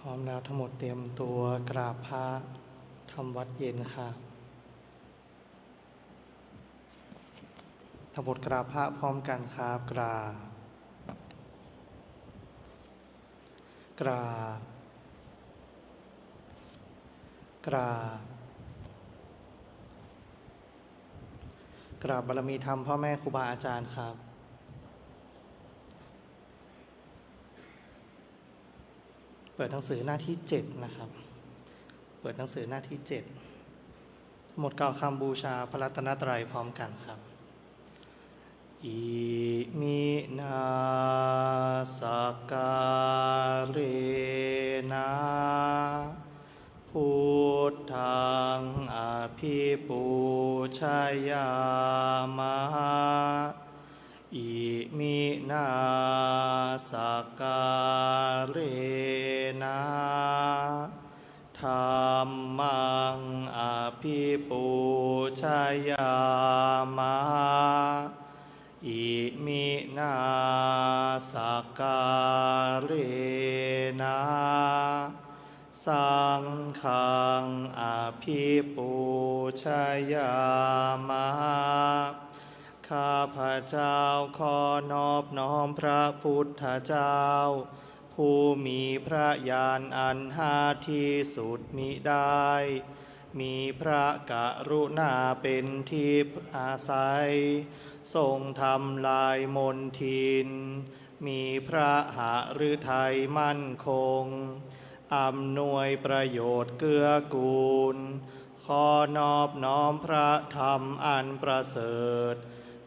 ร้อมแล้วทั้งหมดเตรียมตัวกราบพระทำวัดเย็นค่ะทั้งหมดกราบพระพร้อมกันครับกราบกราบกราบกราบบารมีธรรมพ่อแม่ครูบาอาจารย์ครับเปิดหนังสือหน้าที่7นะครับเปิดหนังสือหน้าที่7ทั้งหมดกล่าวคำบูชาพระรัตนตรัยพร้อมกันครับอิมินาสการเรนะพุทธังอภิปูชยามะอิมินาสการเรนะธัมมังอภิปูชยามะอิมินาสการเรนะสังฆังอภิปูชยามะข้าพเจ้าขอนอบน้อมพระพุทธเจ้าผู้มีพระญาณอันหาที่สุดมิได้มีพระกรุณาเป็นที่อาศัยทรงทำลายมนทินมีพระหฤทัยมั่นคงอำนวยประโยชน์เกื้อกูลขอนอบน้อมพระธรรมอันประเสริฐ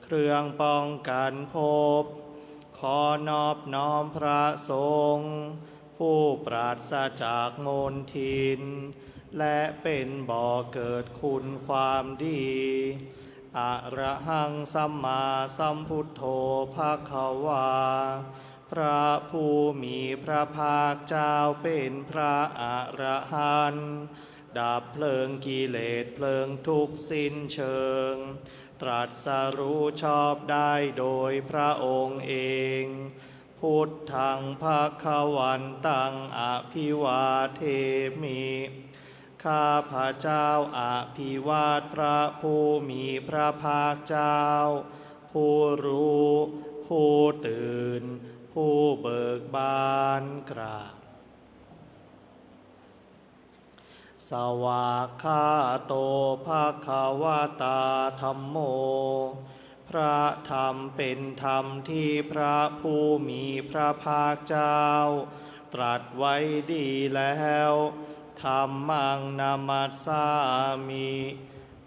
เครื่องป้องกันภพขอนอบน้อมพระสงฆ์ผู้ปราศจากมลทินและเป็นบ่อเกิดคุณความดีอะระหังสัมมาสัมพุทโธภควาพระผู้มีพระภาคเจ้าเป็นพระอรหันต์ดับเพลิงกิเลสเพลิงทุกข์สิ้นเชิงตรัสรู้ชอบได้โดยพระองค์เองพุทธังภควันตังอภิวาเทมิข้าพระเจ้าอภิวาทพระผู้มีพระภาคเจ้าผู้รู้ผู้ตื่นผู้เบิกบานกราบสวากขาโตภควตาธัมโมพระธรรมเป็นธรรมที่พระผู้มีพระภาคเจ้าตรัสไว้ดีแล้วธัมมังนามัสสามิ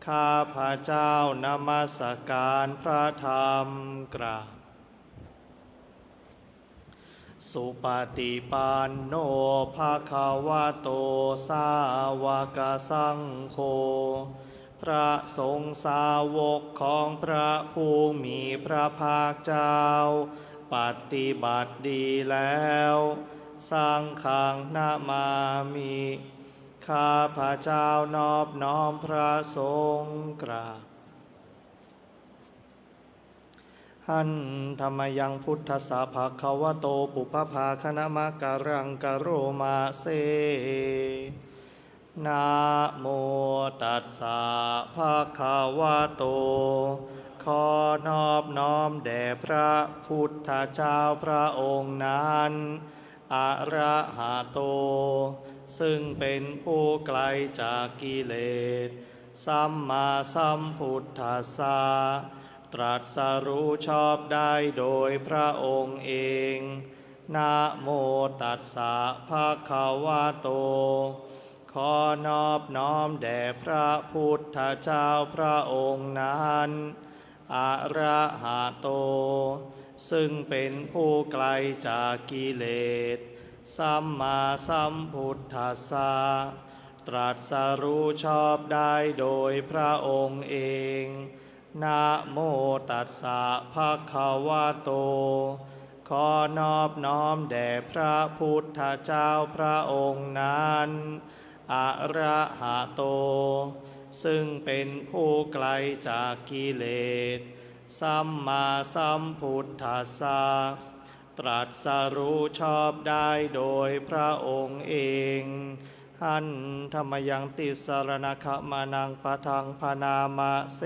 ข้าพระเจ้านมัสการพระธรรมกราบสุปฏิปันโนภควโตสาวกสังโฆพระสงฆ์สาวกของพระผู้มีพระภาคเจ้าปฏิบัติดีแล้วสังฆังนามามิข้าพระเจ้านอบน้อมพระสงฆ์กราบหันธรรมยังพุทธสสะภควโตปุพพาคณมะการังกโรมาเซนะโมตัสสะภะคะวะโตขอนอบน้อมแด่พระพุทธเจ้าพระองค์นั้นอะระหะโตซึ่งเป็นผู้ไกลจากกิเลสสัมมาสัมพุทธัสสะตรัสรู้ชอบได้โดยพระองค์เองนะโมตัสสะภะคะวะโตขอนอบน้อมแด่พระพุทธเจ้าพระองค์นั้นอะระหะโตซึ่งเป็นผู้ไกลจากกิเลสสัมมาสัมพุทธัสสะตรัสรู้ชอบได้โดยพระองค์เองนะโมตัสสะภะคะวะโตขอนอบน้อมแด่พระพุทธเจ้าพระองค์นั้นอะระหะโตซึ่งเป็นผู้ไกลจากกิเลสสัมมาสัมพุทธัสสะ ตรัสรู้ชอบได้โดยพระองค์เองหันธรรมยังติสรณคมานังปะทังพนามะเส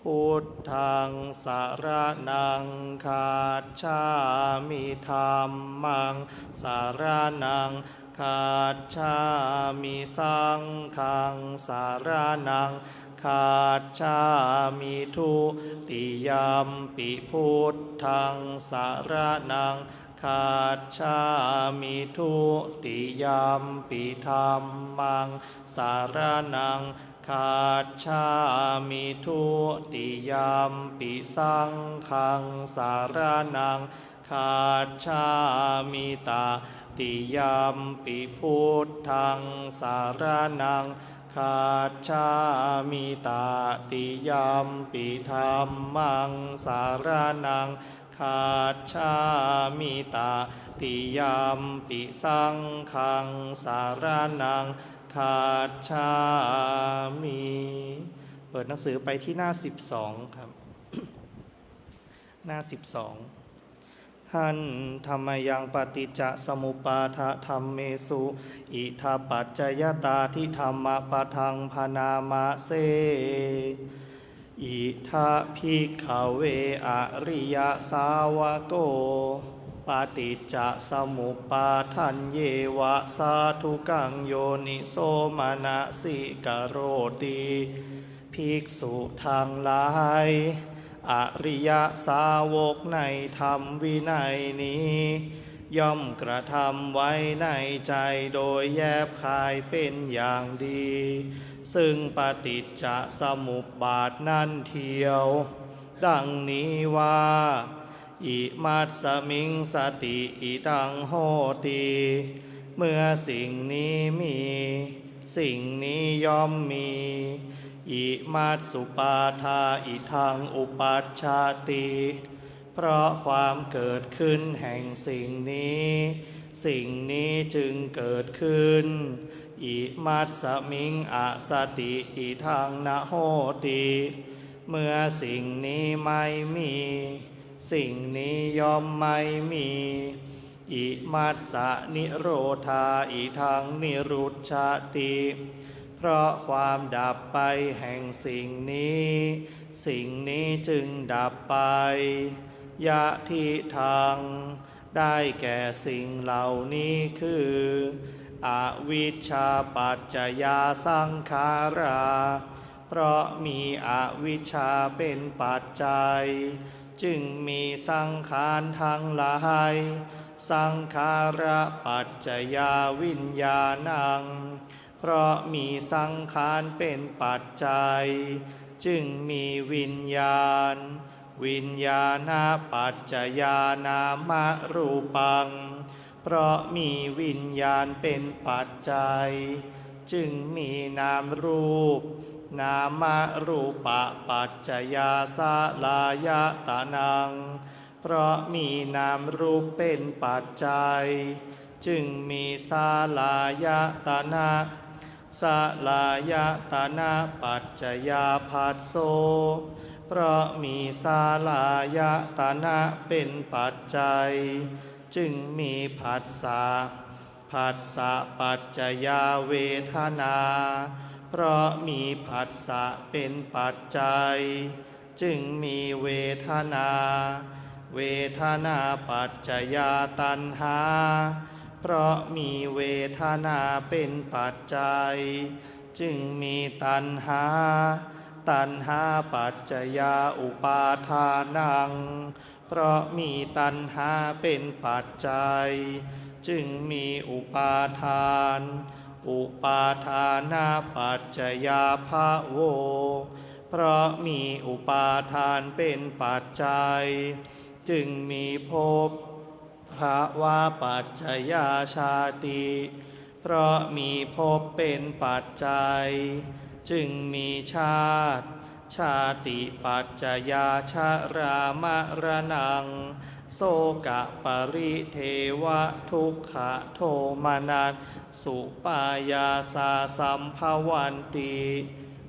พุทธังสารนังคาชามิธัมมังสารนังคาชามิสังฆังสารนังคาชามิทุติยัมปิพุทธังสารนังคาชามิทุติยัมปิธัมมังสารนังคาชามิทุติยัมปิสังฆังสารนังคาชามิตาติยัมปิพุทธังสารนังคาชามิตาติยัมปิธัมมังสารนังคาชามิตาติยัมปิสังฆังสารนังคาชามิเปิดหนังสือไปที่หน้า12ครับ หน้า12หันธรรมยังปฏิจจสมุปาทธรรมเมสุอิทัปปัจจยตาทิธรรมปะทังพนามะเสอิทะภิกขเวอริยสาวโกปฏิจจสมุปาทันเยวะสาธุกังโยนิโสมนสิกโรติภิกษุทั้งหลายอริยสาวกในธรรมวินัยนี้ย่อมกระทำไว้ในใจโดยแยบคายเป็นอย่างดีซึ่งปฏิจจสมุปบาทนั้นเทียวดังนี้ว่าอิมัสสมิงสติอิตังโหติเมื่อสิ่งนี้มีสิ่งนี้ย่อมมีอิมัสสุปาทาอิทังอุปัชชาติเพราะความเกิดขึ้นแห่งสิ่งนี้สิ่งนี้จึงเกิดขึ้นอิมัสสมิงอสติอิทังนะโหติเมื่อสิ่งนี้ไม่มีสิ่งนี้ย่อมไม่มีอิมัสสะนิโรธาอิทังนิรุชชติเพราะความดับไปแห่งสิ่งนี้สิ่งนี้จึงดับไปยะทิทังได้แก่สิ่งเหล่านี้คืออวิชชาปัจจยาสังขาราเพราะมีอวิชชาเป็นปัจจัยจึงมีสังขารทั้งหลายสังขาระปัจจยาวิญญาณังเพราะมีสังขารเป็นปัจจัยจึงมีวิญญาณวิญญาณปัจจยานามรูปังเพราะมีวิญญาณเป็นปัจจัยจึงมีนามรูปนามรูปปัจจยาสลายตานังเพราะมีนามรูปเป็นปัจจัยจึงมีสลายตนะสลายตนะปัจจยาภัสโสเพราะมีสลายตนะเป็นปัจจัยจึงมีผัสสะผัสสะปัจจยาเวทนาเพราะมีผัสสะเป็นปัจจัยจึงมีเวทนาเวทนาปัจจยาตัณหาเพราะมีเวทนาเป็นปัจจัยจึงมีตัณหาตัณหาปัจจยาอุปาทานังเพราะมีตัณหาเป็นปัจจัยจึงมีอุปาทานอุปาทานาปัจจยาภโวเพราะมีอุปาทานเป็นปัจจัยจึงมีภพภวะปัจจยาชาติเพราะมีภพเป็นปัจจัยจึงมีชาติชาติปัจจยาชรามรณังโสกะปริเทวะทุกขโทมนัสสุปายาสาสัมภวันติ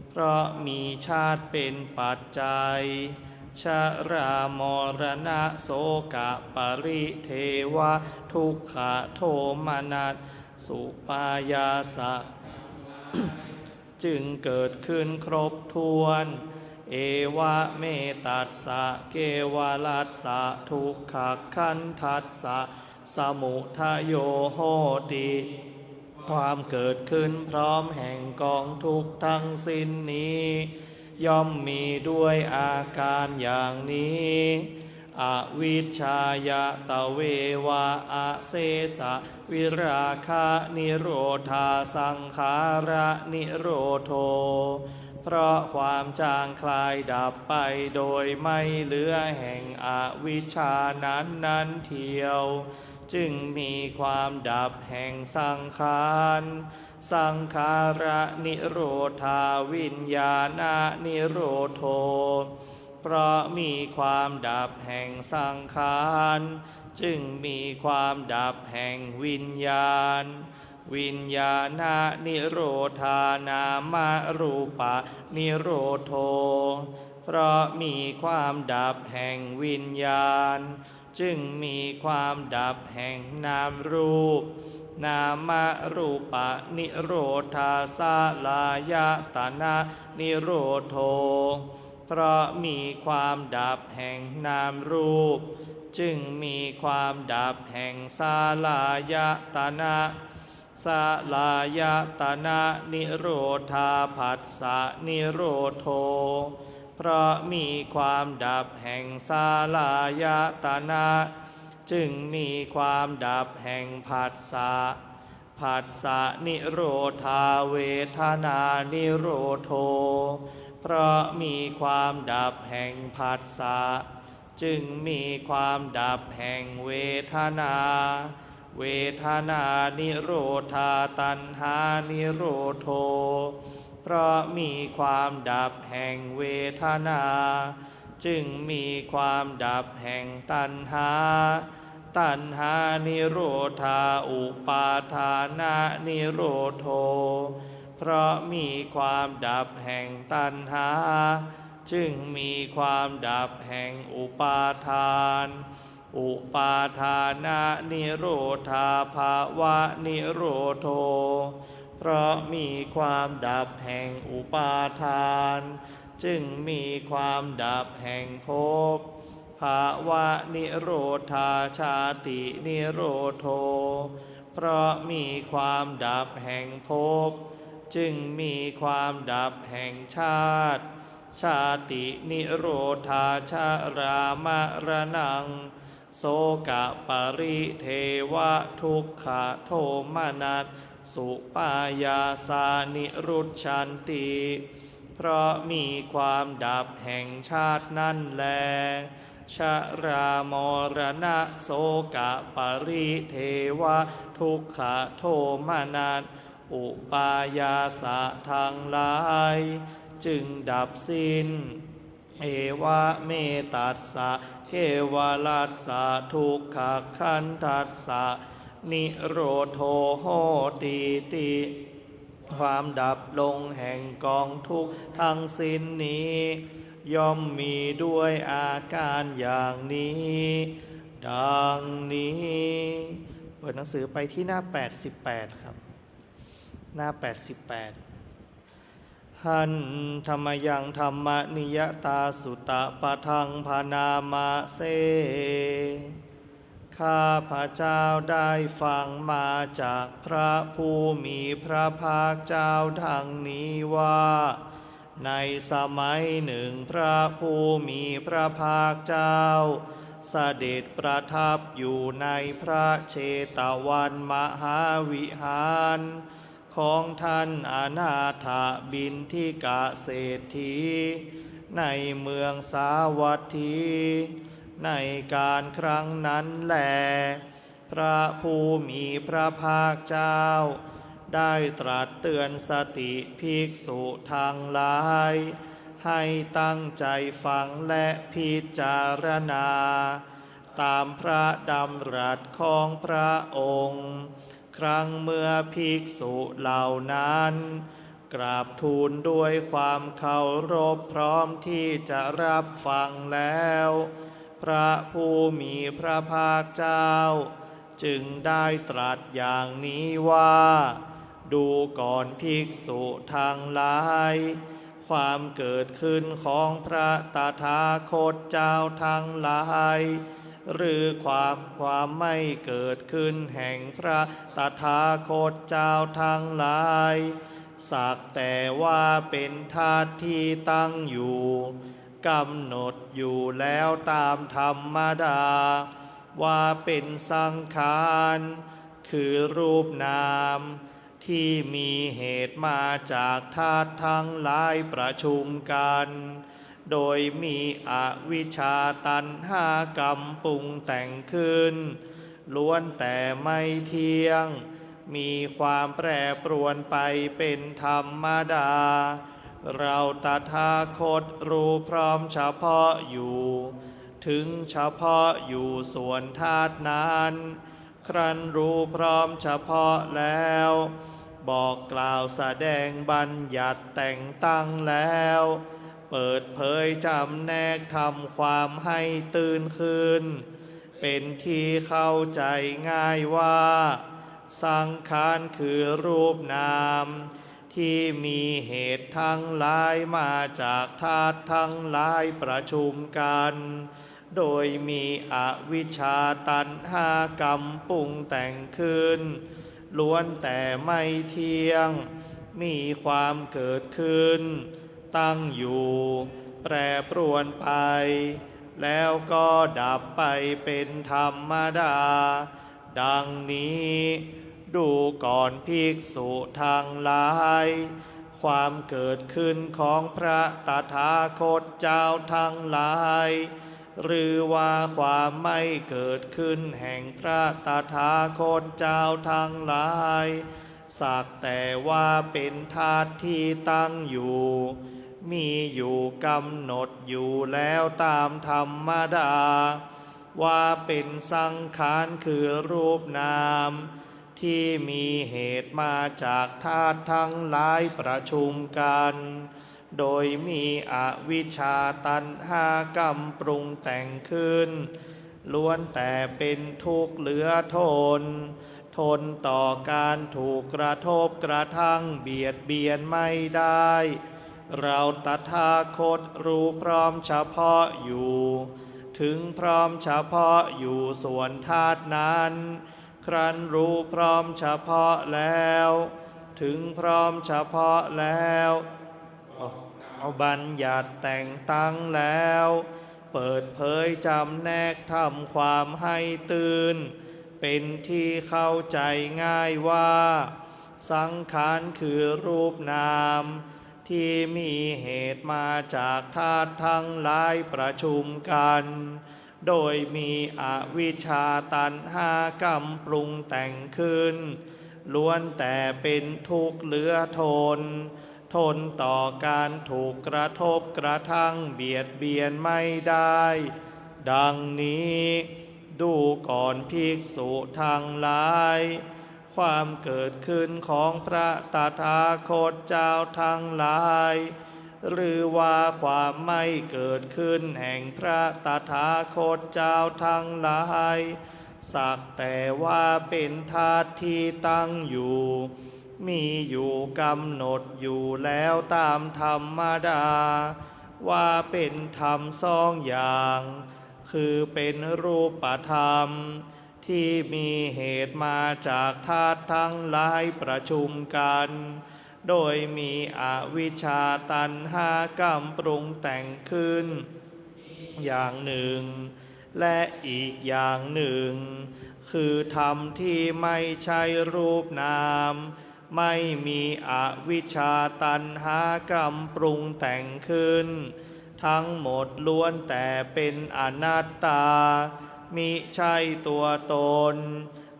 เพราะมีชาติเป็นปัจจัย ชรามรณะโสกะปริเทวะทุกขโทมนัสสุปายาสะ จึงเกิดขึ้นครบถ้วน เอวะเมตัสสะเกวลัสสะทุกขขันธัสสะสมุทโยโหติความเกิดขึ้นพร้อมแห่งกองทุกข์ทั้งสิ้นนี้ ย่อมมีด้วยอาการอย่างนี้อวิชชายตะเววะอาเสสะวิราคะนิโรธาสังขาระนิโรโธเพราะความจางคลายดับไปโดยไม่เหลือแห่งอวิชชานั้นเทียว จึงมีความดับแห่งสังขารสังขาระนิโรธาวิญญาณนิโรโธเพราะมีความดับแห่งสังขารจึงมีความดับแห่งวิญญาณวิญญาณนิโรธานามรูปะนิโรโธเพราะมีความดับแห่งวิญญาณจึงมีความดับแห่งนามรูปนามรูปะนิโรธาสาลายตนะนิโรโธเพราะมีความดับแห่งนามรูปจึงมีความดับแห่งสาลายตนะสาลายตนะนิโรธาผัสสะนิโรโธเพราะมีความดับแห่งสาลายตนะจึงมีความดับแห่งผัสสะผัสสะนิโรธาเวทนานิโรโธเพราะมีความดับแห่งผัสสะจึงมีความดับแห่งเวทนาเวทนานิโรธาตัณหานิโรโธเพราะมีความดับแห่งเวทนาจึงมีความดับแห่งตัณหาตัณหานิโรธาอุปาทานานิโรโธเพราะมีความดับแห่งตัณหาจึงมีความดับแห่งอุปาทานอุปาทานานิโรธาภาวะนิโรโธเพราะมีความดับแห่งอุปาทานจึงมีความดับแห่งภพภาวะนิโรธาชาตินิโรโธเพราะมีความดับแห่งภพจึงมีความดับแห่งชาติชาตินิโรธาชรามรณังโสกะปริเทวะทุกขโทมนัสสุปายาสานิรุชชันติเพราะมีความดับแห่งชาตินั่นแลชรามรณะโสกะปริเทวะทุกขโทมนัสอุปายาสะทั้งหลายจึงดับสิ้นเอวะเมตัสสะเกวลัสสะทุกขขันธัสสะนิโรโธโหติติความดับลงแห่งกองทุกข์ทั้งสิ้นนี้ย่อมมีด้วยอาการอย่างนี้ดังนี้เปิดหนังสือไปที่หน้า88ครับหน้า88หันธรรมยังธรรมนิยตาสุตะปะทังพนามาเสข้าพระเจ้าได้ฟังมาจากพระผู้มีพระภาคเจ้าดังนี้ว่าในสมัยหนึ่งพระผู้มีพระภาคเจ้าเสด็จประทับอยู่ในพระเชตวันมหาวิหารของท่านอนาถบิณฑิกเศรษฐีในเมืองสาวัตถีในการครั้งนั้นแลพระผู้มีพระภาคเจ้าได้ตรัสเตือนสติภิกษุทั้งหลายให้ตั้งใจฟังและพิจารณาตามพระดำรัสของพระองค์ครั้งเมื่อภิกษุเหล่านั้น กราบทูลด้วยความเคารพพร้อมที่จะรับฟังแล้ว พระผู้มีพระภาคเจ้าจึงได้ตรัสอย่างนี้ว่า ดูก่อนภิกษุทั้งหลายความเกิดขึ้นของพระตถาคตเจ้าทั้งหลายหรือความไม่เกิดขึ้นแห่งพระตถาคตเจ้าทั้งหลายสักแต่ว่าเป็นธาตุที่ตั้งอยู่กำหนดอยู่แล้วตามธรรมดาว่าเป็นสังขารคือรูปนามที่มีเหตุมาจากธาตุทั้งหลายประชุมกันโดยมีอวิชชาตัณหากรรมปรุงแต่งขึ้นล้วนแต่ไม่เที่ยงมีความแปรปรวนไปเป็นธรรมดาเราตถาคตรู้พร้อมเฉพาะอยู่ถึงเฉพาะอยู่ส่วนธาตุนั้นครั้นรู้พร้อมเฉพาะแล้วบอกกล่าวแสดงบัญญัติแต่งตั้งแล้วเปิดเผยจำแนกทำความให้ตื่นขึ้นเป็นที่เข้าใจง่ายว่าสังขารคือรูปนามที่มีเหตุทั้งหลายมาจากธาตุทั้งหลายประชุมกันโดยมีอวิชชาตัณหากรรมปรุงแต่งขึ้นล้วนแต่ไม่เที่ยงมีความเกิดขึ้นตั้งอยู่แปรปรวนไปแล้วก็ดับไปเป็นธรรมดาดังนี้ดูก่อนภิกษุทั้งหลายความเกิดขึ้นของพระตถาคตเจ้าทั้งหลายหรือว่าความไม่เกิดขึ้นแห่งพระตถาคตเจ้าทั้งหลายสักแต่ว่าเป็นธาตุที่ตั้งอยู่มีอยู่กำหนดอยู่แล้วตามธรรมดาว่าเป็นสังขารคือรูปนามที่มีเหตุมาจากธาตุทั้งหลายประชุมกันโดยมีอวิชชาตัณหากรรมปรุงแต่งขึ้นล้วนแต่เป็นทุกข์เหลือทนทนต่อการถูกกระทบกระทั่งเบียดเบียนไม่ได้เราตถาคตรู้พร้อมเฉพาะอยู่ถึงพร้อมเฉพาะอยู่ส่วนธาตุนั้นครั้นรู้พร้อมเฉพาะแล้วถึงพร้อมเฉพาะแล้วเอาบัญญัติแต่งตั้งแล้วเปิดเผยจำแนกทำความให้ตื่นเป็นที่เข้าใจง่ายว่าสังขารคือรูปนามที่มีเหตุมาจากธาตุทั้งหลายประชุมกันโดยมีอวิชชาตัณหากรรมปรุงแต่งขึ้นล้วนแต่เป็นทุกข์เหลือทนทนต่อการถูกกระทบกระทั่งเบียดเบียนไม่ได้ดังนี้ดูก่อนภิกษุทั้งหลายความเกิดขึ้นของพระตถาคตเจ้าทั้งหลายหรือว่าความไม่เกิดขึ้นแห่งพระตถาคตเจ้าทั้งหลายสักแต่ว่าเป็นธาตุที่ตั้งอยู่มีอยู่กำหนดอยู่แล้วตามธรรมดาว่าเป็นธรรมสองอย่างคือเป็นรูปธรรมที่มีเหตุมาจากธาตุทั้งหลายประชุมกันโดยมีอวิชชาตัณหากรรมปรุงแต่งขึ้นอย่างหนึ่งและอีกอย่างหนึ่งคือธรรมที่ไม่ใช่รูปนามไม่มีอวิชชาตัณหากรรมปรุงแต่งขึ้นทั้งหมดล้วนแต่เป็นอนัตตามิใช่ตัวตน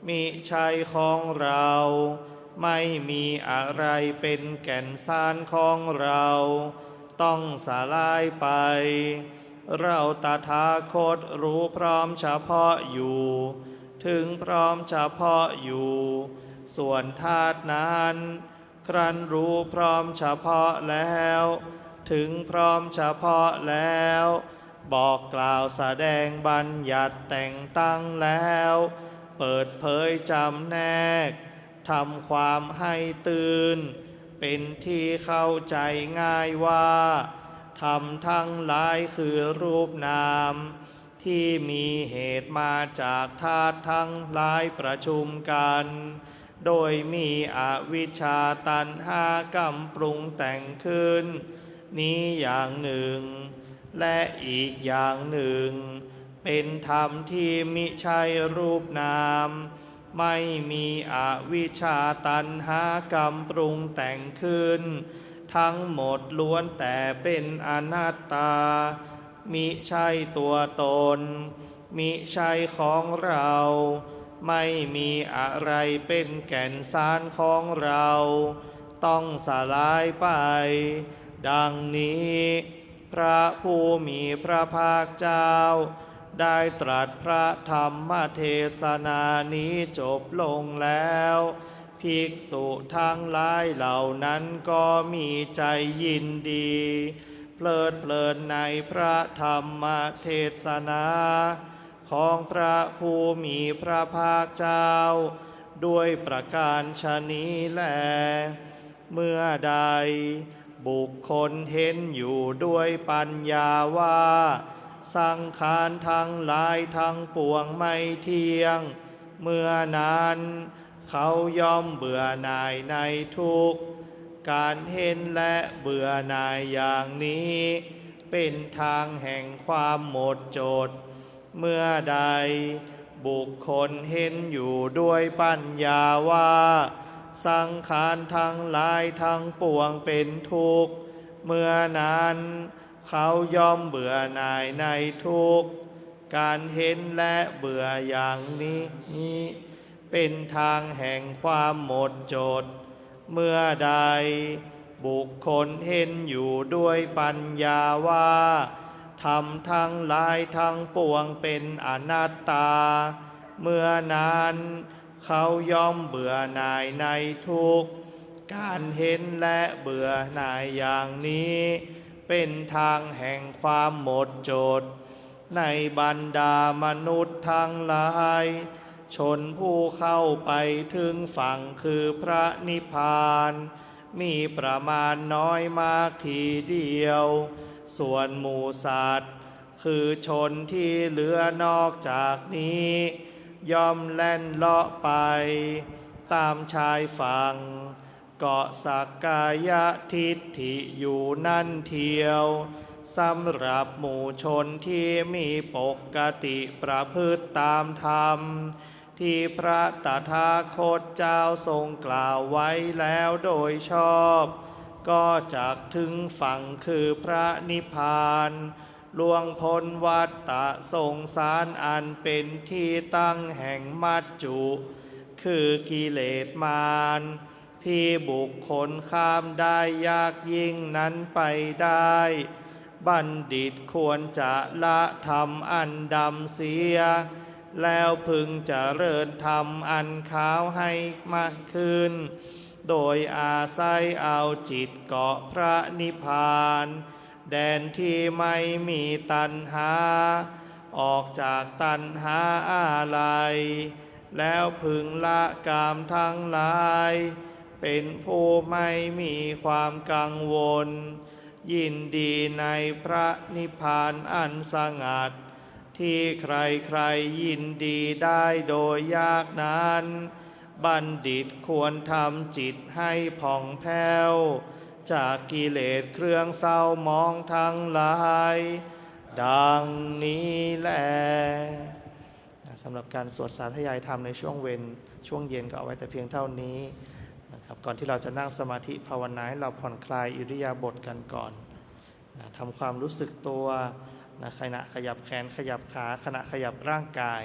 มิใช่ของเราไม่มีอะไรเป็นแก่นสารของเราต้องสลายไปเราตถาคตรู้พร้อมเฉพาะอยู่ถึงพร้อมเฉพาะอยู่ส่วนธาตุนั้น ครั้นรู้พร้อมเฉพาะแล้วถึงพร้อมเฉพาะแล้วบอกกล่าวแสดงบัญญัติแต่งตั้งแล้วเปิดเผยจำแนกทำความให้ตื่นเป็นที่เข้าใจง่ายว่าธรรมทั้งหลายคือรูปนามที่มีเหตุมาจากธาตุทั้งหลายประชุมกันโดยมีอวิชชาตัณหากรรมปรุงแต่งขึ้นนี้อย่างหนึ่งและอีกอย่างหนึ่งเป็นธรรมที่มิใช่รูปนามไม่มีอวิชชาตัณหากรรมปรุงแต่งขึ้นทั้งหมดล้วนแต่เป็นอนัตตามิใช่ตัวตนมิใช่ของเราไม่มีอะไรเป็นแก่นสารของเราต้องสลายไปดังนี้พระผู้มีพระภาคเจ้าได้ตรัสพระธรรมเทศนานี้จบลงแล้วภิกษุทั้งหลายเหล่านั้นก็มีใจยินดีเพลิดเพลินในพระธรรมเทศนาของพระผู้มีพระภาคเจ้าด้วยประการฉะนี้แลเมื่อใดบุคคลเห็นอยู่ด้วยปัญญาว่าสังขารทั้งหลายทั้งปวงไม่เที่ยงเมื่อนั้นเขาย่อมเบื่อหน่ายในทุกข์การเห็นและเบื่อหน่ายอย่างนี้เป็นทางแห่งความหมดจดเมื่อใดบุคคลเห็นอยู่ด้วยปัญญาว่าสังขารทั้งหลายทั้งปวงเป็นทุกข์เมื่อนั้นเขาย่อมเบื่อหน่ายในทุกข์การเห็นและเบื่ออย่างนี้เป็นทางแห่งความหมดจดเมื่อใดบุคคลเห็นอยู่ด้วยปัญญาว่าธรรมทั้งหลายทั้งปวงเป็นอนัตตาเมื่อนั้นเขาย่อมเบื่อหน่ายในทุกข์การเห็นและเบื่อหน่ายอย่างนี้เป็นทางแห่งความหมดจดในบรรดามนุษย์ทั้งหลายชนผู้เข้าไปถึงฝั่งคือพระนิพพานมีประมาณน้อยมากทีเดียวส่วนหมู่สัตว์คือชนที่เหลือนอกจากนี้ย่อมแล่นเลาะไปตามชายฝั่งเกาะสักกายทิฏฐิอยู่นั่นเทียวสำหรับหมู่ชนที่มีปกติประพฤติตามธรรมที่พระตถาคตเจ้าทรงกล่าวไว้แล้วโดยชอบก็จักถึงฝั่งคือพระนิพพานล่วงพ้นวัฏฏะสงสารอันเป็นที่ตั้งแห่งมัจจุคือกิเลสมารที่บุคคลข้ามได้ยากยิ่งนั้นไปได้บัณฑิตควรจะละธรรมอันดำเสียแล้วพึงเจริญธรรมอันขาวให้มากขึ้นโดยอาศัยเอาจิตเกาะพระนิพพานแดนที่ไม่มีตัณหาออกจากตัณหาอะไรแล้วพึงละกามทั้งหลายเป็นผู้ไม่มีความกังวลยินดีในพระนิพพานอันสงัดที่ใครๆยินดีได้โดยยากนั้นบัณฑิตควรทำจิตให้ผ่องแผ้วจากกิเลสเครื่องเศร้าหมองทั้งหลายดังนี้แลสำหรับการสวดสาธยายธรรมในช่วงเย็นก็เอาไว้แต่เพียงเท่านี้นะครับก่อนที่เราจะนั่งสมาธิภาวนาให้เราผ่อนคลายอิริยาบถกันก่อนทำความรู้สึกตัวขณะขยับแขนขยับขาขณะขยับร่างกาย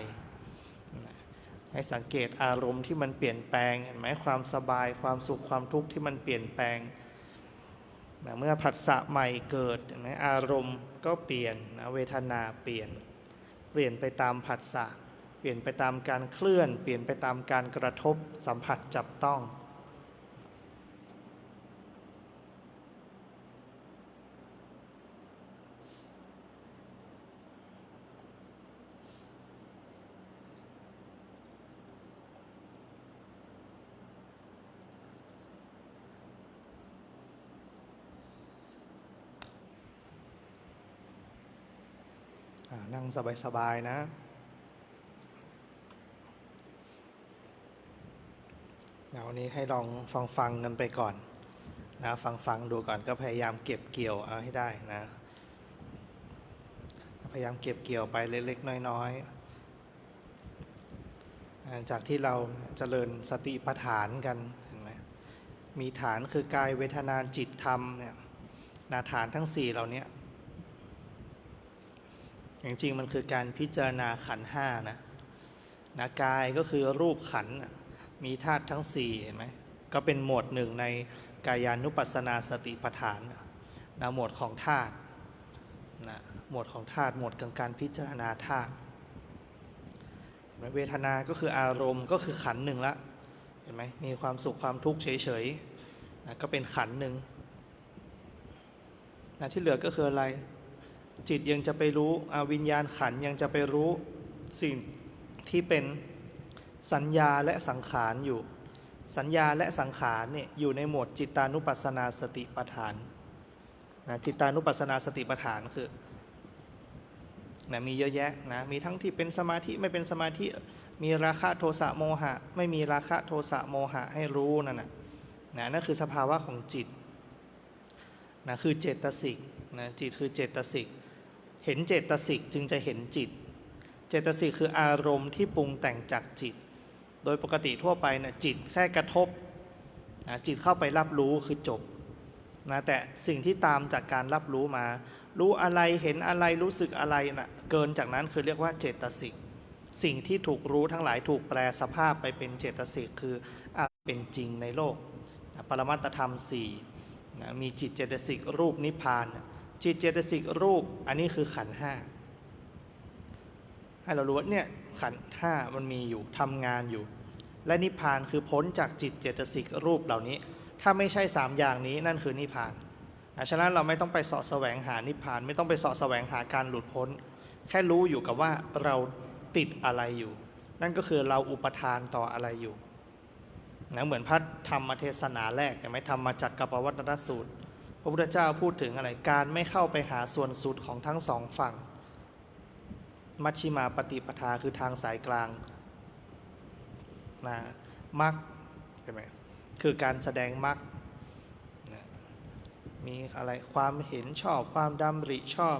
ให้สังเกตอารมณ์ที่มันเปลี่ยนแปลงเห็นไหมความสบายความสุขความทุกข์ที่มันเปลี่ยนแปลงเมื่อผัสสะใหม่เกิดเห็นไหมอารมณ์ก็เปลี่ยนเวทนาเปลี่ยนไปตามผัสสะเปลี่ยนไปตามการเคลื่อนเปลี่ยนไปตามการกระทบสัมผัสจับต้อง นั่งสบายๆนะวันนี้ให้ลองฟังกันไปก่อนนะฟังดูก่อนก็พยายามเก็บเกี่ยวเอาให้ได้นะพยายามเก็บเกี่ยวไปเล็กๆน้อยๆจากที่เราเจริญสติปัฏฐานกันเห็นไหมมีฐานคือกายเวทนาจิตธรรมเนี่ยฐานทั้ง4เหล่านี้จริงๆมันคือการพิจารณาขันธ์5นะกายก็คือรูปขันธ์มีธาตุทั้ง4เห็นไหมก็เป็นหมวดหนึ่งในกายานุปัสสนาสติปัฏฐานนะหมวดของธาตุนะหมวดของธาตุหมวดของการพิจารณาธาตุเวทนาก็คืออารมณ์ก็คือขันธ์หนึ่งละเห็นไหมมีความสุขความทุกข์เฉยๆนะก็เป็นขันธ์หนึ่งนะที่เหลือก็คืออะไรจิตยังจะไปรู้วิญญาณขันธ์ยังจะไปรู้สิ่งที่เป็นสัญญาและสังขารอยู่สัญญาและสังขารเนี่ยอยู่ในหมวดจิตานุปัสสนาสติปัฏฐานนะจิตานุปัสสนาสติปัฏฐานคือนะมีเยอะแยะนะมีทั้งที่เป็นสมาธิไม่เป็นสมาธิมีราคะโทสะโมหะไม่มีราคะโทสะโมหะให้รู้นั่นนั่นคือสภาวะของจิตนะคือเจตสิกนะจิตคือเจตสิกเห็นเจตสิกจึงจะเห็นจิตเจตสิกคืออารมณ์ที่ปรุงแต่งจากจิตโดยปกติทั่วไปนะจิตแค่กระทบนะจิตเข้าไปรับรู้คือจบนะแต่สิ่งที่ตามจากการรับรู้มารู้อะไรเห็นอะไรรู้สึกอะไรนะเกินจากนั้นคือเรียกว่าเจตสิกสิ่งที่ถูกรู้ทั้งหลายถูกแปลสภาพไปเป็นเจตสิกคือเป็นจริงในโลกนะปรมัตถธรรม4นะมีจิตเจตสิกรูปนิพพานจิตเจตสิกรูปอันนี้คือขันธ์5ให้เรารู้ว่าเนี่ยขันธ์5มันมีอยู่ทำงานอยู่และนิพพานคือพ้นจากจิตเจตสิกรูปเหล่านี้ถ้าไม่ใช่3อย่างนี้นั่นคือนิพพานฉะนั้นเราไม่ต้องไปเสาะแสวงหานิพพานไม่ต้องไปเสาะแสวงหาการหลุดพ้นแค่รู้อยู่กับว่าเราติดอะไรอยู่นั่นก็คือเราอุปทานต่ออะไรอยู่นะเหมือนพระธรรมเทศนาแรกเห็นไหมธรรมจักรกัปปวัตตนสูตรพระพุทธเจ้าพูดถึงอะไรการไม่เข้าไปหาส่วนสุดของทั้งสองฝั่งมัชฌิมาปฏิปทาคือทางสายกลางนะมรรคใช่ไหมคือการแสดงมรรคนะมีอะไรความเห็นชอบความดำริชอบ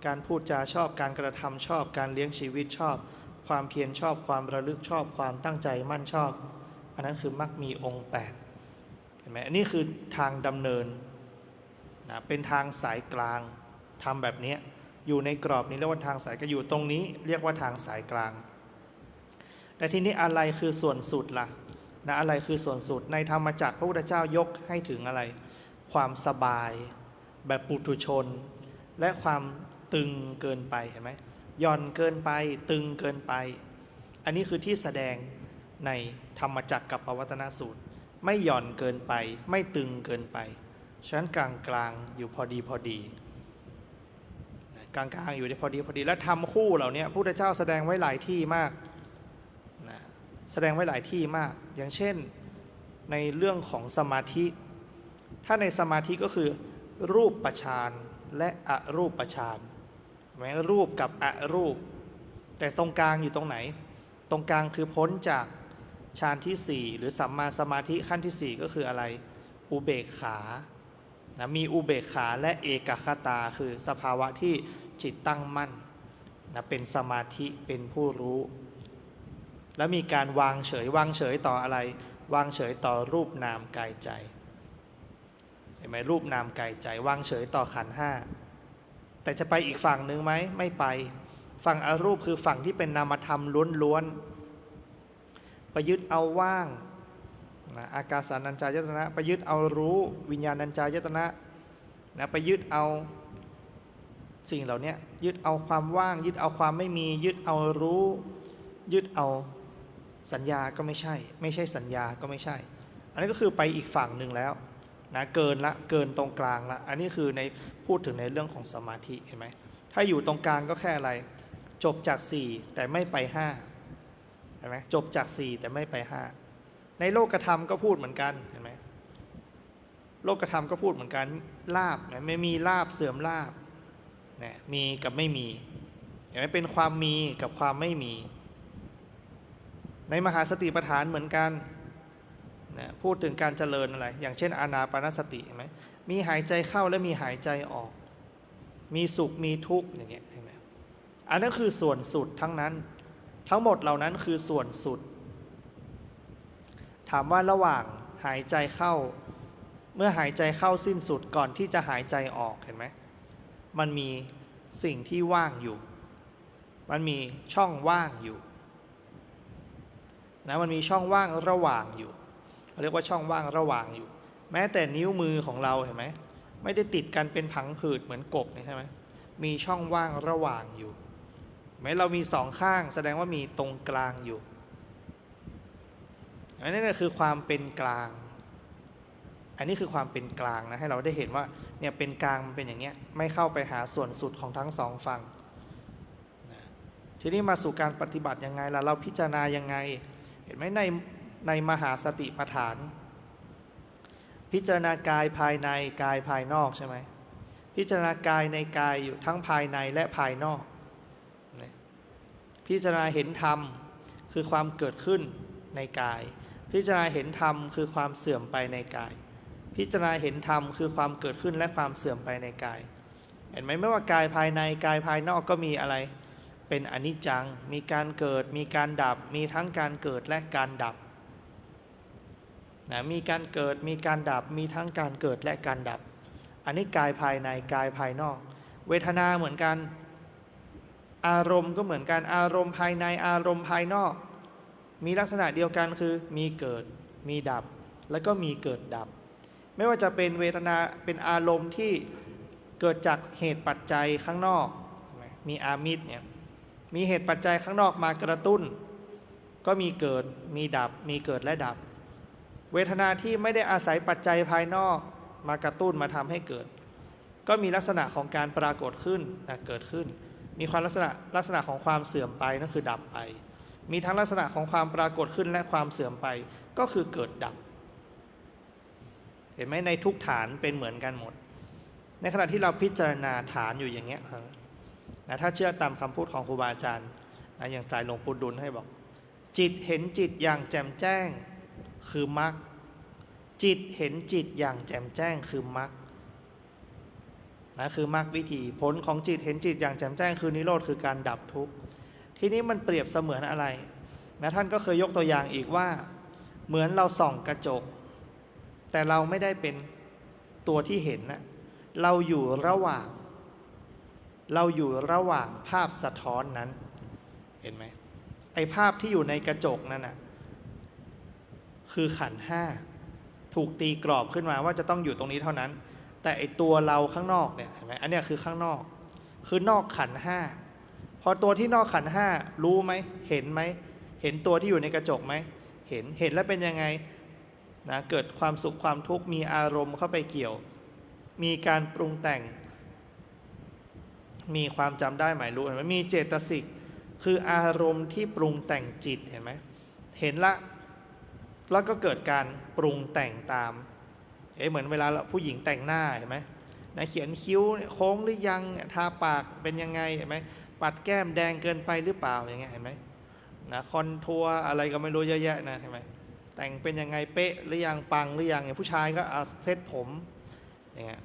การพูดจาชอบการกระทำชอบการเลี้ยงชีวิตชอบความเพียรชอบความระลึกชอบความตั้งใจมั่นชอบอันนั้นคือมรรคมีองค์8เห็นไหมอันนี้คือทางดำเนินนะเป็นทางสายกลางทำแบบนี้อยู่ในกรอบนี้เรียกว่าทางสายกลางอยู่ตรงนี้เรียกว่าทางสายกลางแต่ทีนี้อะไรคือส่วนสุดล่ะนะอะไรคือส่วนสุดในธรรมจักรพระพุทธเจ้ายกให้ถึงอะไรความสบายแบบปุถุชนและความตึงเกินไปเห็นไหมหย่อนเกินไปตึงเกินไปอันนี้คือที่แสดงในธรรมจักรกับปวัตตนสูตรไม่หย่อนเกินไปไม่ตึงเกินไปฉะนั้นกลางๆอยู่พอดีกลางๆอยู่ในพอดีและทำคู่เหล่านี้พระพุทธเจ้าแสดงไว้หลายที่มากนะแสดงไว้หลายที่มากอย่างเช่นในเรื่องของสมาธิถ้าในสมาธิก็คือรูปฌานและอรูปฌานแม้รูปกับอรูปแต่ตรงกลางอยู่ตรงไหนตรงกลางคือพ้นจากฌานที่4หรือสัมมาสมาธิขั้นที่4ก็คืออะไรอุเบกขานะมีอุเบกขาและเอกคตาคือสภาวะที่จิตตั้งมั่นนะเป็นสมาธิเป็นผู้รู้แล้วมีการวางเฉต่ออะไรวางเฉยต่อรูปนามกายใจเห็นไหมรูปนามกายใจวางเฉยต่อขันธ์5แต่จะไปอีกฝั่งหนึ่งไหมไม่ไปฝั่งอรูปคือฝั่งที่เป็นนามธรรมล้วนๆไปยึดเอาว่างนะอากาสานัญจายตนะไปยึดเอารู้วิญญาณัญจายตนะนะไปยึดเอาสิ่งเหล่านี้ยึดเอาความว่างยึดเอาความไม่มียึดเอารู้ยึดเอาสัญญาก็ไม่ใช่สัญญาก็ไม่ใช่อันนี้ก็คือไปอีกฝั่งหนึ่งแล้วนะเกินตรงกลางละอันนี้คือในพูดถึงในเรื่องของสมาธิเห็นไหมถ้าอยู่ตรงกลางก็แค่อะไรจบจาก4แต่ไม่ไป5เห็นไหมจบจาก4แต่ไม่ไป5ในโลกธรรมก็พูดเหมือนกันเห็นไหมโลกธรรมก็พูดเหมือนกันลาภไม่มีลาภเสื่อมลาภนะมีกับไม่มี เห็นไหมเป็นความมีกับความไม่มีในมหาสติปัฏฐานเหมือนกันนะพูดถึงการเจริญอะไรอย่างเช่นอานาปานสติเห็นไหมมีหายใจเข้าและมีหายใจออกมีสุขมีทุกข์อย่างเงี้ยเห็นไหมอันนั้นคือส่วนสุดทั้งนั้นทั้งหมดเหล่านั้นคือส่วนสุดถามว่าระหว่างหายใจเข้าเมื่อหายใจเข้าสิ้นสุดก่อนที่จะหายใจออกเห็นไหมมันมีสิ่งที่ว่างอยู่มันมีช่องว่างอยู่นะมันมีช่องว่างระหว่างอยู่เรียกว่าช่องว่างระหว่างอยู่แม้แต่นิ้วมือของเราเห็นไหมไม่ได้ติดกันเป็นผังผืดเหมือนกบนี่ใช่ไหมมีช่องว่างระหว่างอยู่แม้เรามีสองข้างแสดงว่ามีตรงกลางอยู่อันนี้ก็คือความเป็นกลางอันนี้คือความเป็นกลางนะให้เราได้เห็นว่าเนี่ยเป็นกลางมันเป็นอย่างเงี้ยไม่เข้าไปหาส่วนสุดของทั้งสองฝั่งทีนี้มาสู่การปฏิบัติยังไงล่ะเราพิจารณายังไงเห็นไหมในมหาสติปัฏฐานพิจารณากายภายในกายภายนอกใช่ไหมพิจารณากายในกายอยู่ทั้งภายในและภายนอกพิจารณาเห็นธรรมคือความเกิดขึ้นในกายพิจารณาเห็นธรรมคือความเสื่อมไปในกายพิจารณาเห็นธรรมคือความเกิดขึ้นและความเสื่อมไปในกายเห็นไหมไม่ว่ากายภายในกายภายนอกก็มีอะไรเป็นอนิจจังมีการเกิดมีการดับมีทั้งการเกิดและการดับนะมีการเกิดมีการดับมีทั้งการเกิดและการดับอันนี้กายภายในกายภายนอกเวทนาเหมือนกันอารมณ์ก็เหมือนกันอารมณ์ภายในอารมณ์ภายนอกมีลักษณะเดียวกันคือมีเกิดมีดับแล้วก็มีเกิดดับไม่ว่าจะเป็นเวทนาเป็นอารมณ์ที่เกิดจากเหตุปัจจัยข้างนอกมีอามิตรเนี่ยมีเหตุปัจจัยข้างนอกมากระตุ้นก็มีเกิดมีดับมีเกิดและดับเวทนาที่ไม่ได้อาศัยปัจจัยภายนอกมากระตุ้นมาทำให้เกิดก็มีลักษณะของการปรากฏขึ้นเกิดขึ้นมีความลักษณะของความเสื่อมไปนั่นคือดับไปมีทั้งลักษณะของความปรากฏขึ้นและความเสื่อมไปก็คือเกิดดับเห็นไหมในทุกฐานเป็นเหมือนกันหมดในขณะที่เราพิจารณาฐานอยู่อย่างเงี้ยนะถ้าเชื่อตามคำพูดของครูบาอาจารย์นะอย่างใจหลวงปู่ดุลให้บอกจิตเห็นจิตอย่างแจ่มแจ้งคือมรรคจิตเห็นจิตอย่างแจ่มแจ้งคือมรรคนะคือมรรควิธีผลของจิตเห็นจิตอย่างแจ่มแจ้งคือนิโรธคือการดับทุกข์ทีนี้มันเปรียบเสมือนอะไรนะท่านก็เคยยกตัวอย่างอีกว่าเหมือนเราส่องกระจกแต่เราไม่ได้เป็นตัวที่เห็นนะเราอยู่ระหว่างภาพสะท้อนนั้นเห็นไหมไอ้ภาพที่อยู่ในกระจกนั่นน่ะคือขันธ์ห้าถูกตีกรอบขึ้นมาว่าจะต้องอยู่ตรงนี้เท่านั้นแต่ไอ้ตัวเราข้างนอกเนี่ยเห็นไหมอันนี้คือข้างนอกคือนอกขันธ์ห้าพอตัวที่นอกขันธ์ห้ารู้ไหมเห็นไหมเห็นตัวที่อยู่ในกระจกไหมเห็นแล้วเป็นยังไงนะเกิดความสุขความทุกข์มีอารมณ์เข้าไปเกี่ยวมีการปรุงแต่งมีความจำได้หมายรู้เห็นไหมมีเจตสิกคืออารมณ์ที่ปรุงแต่งจิตเห็นไหมเห็นละแล้วก็เกิดการปรุงแต่งตามเหมือนเวลาผู้หญิงแต่งหน้าเห็นไหมนะเขียนคิ้วโค้งหรือยังทาปากเป็นยังไงเห็นไหมปัดแก้มแดงเกินไปหรือเปล่าอย่างเงี้ยเห็นไหมนะคอนทัวร์อะไรก็ไม่รู้เยอะแยะนะเห็นไหมแต่งเป็นยังไงเป๊ะหรือยังปังหรือยังอย่างผู้ชายก็เอาเซตผมอย่างเงี้ย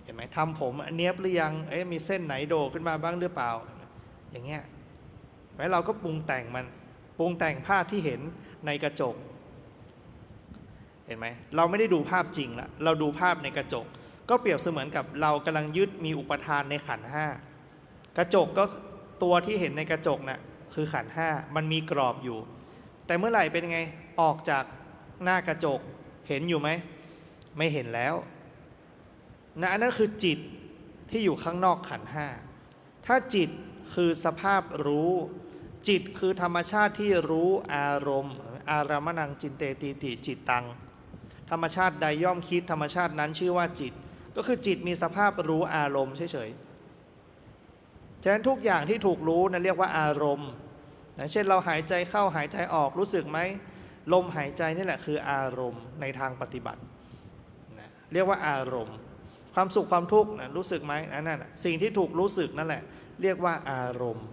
เห็นไหมทำผมเนี้ยบหรือยังมีเส้นไหนโดขึ้นมาบ้างหรือเปล่าอย่างเงี้ยแล้วเราก็ปรุงแต่งมันปรุงแต่งภาพที่เห็นในกระจกเห็นไหมเราไม่ได้ดูภาพจริงละเราดูภาพในกระจกก็เปรียบเสมือนกับเรากำลังยึดมีอุปทานในขันธ์ห้ากระจกก็ตัวที่เห็นในกระจกน่ะคือขันธ์ห้ามันมีกรอบอยู่แต่เมื่อไหร่เป็นไงออกจากหน้ากระจกเห็นอยู่ไหมไม่เห็นแล้วนะอันนั้นคือจิตที่อยู่ข้างนอกขันธ์ห้าถ้าจิตคือสภาพรู้จิตคือธรรมชาติที่รู้อารมณ์อารามนังจินเตติติจิตตังธรรมชาติใดย่อมคิดธรรมชาตินั้นชื่อว่าจิตก็คือจิตมีสภาพรู้อารมณ์เฉยๆฉะนั้นทุกอย่างที่ถูกรู้นั้นเรียกว่าอารมณ์เช่นเราหายใจเข้าหายใจออกรู้สึกไหมลมหายใจนี่แหละคืออารมณ์ในทางปฏิบัติเรียกว่าอารมณ์ความสุขความทุกข์รู้สึกไหมนั่นน่ะสิ่งที่ถูกรู้สึกนั่นแหละเรียกว่าอารมณ์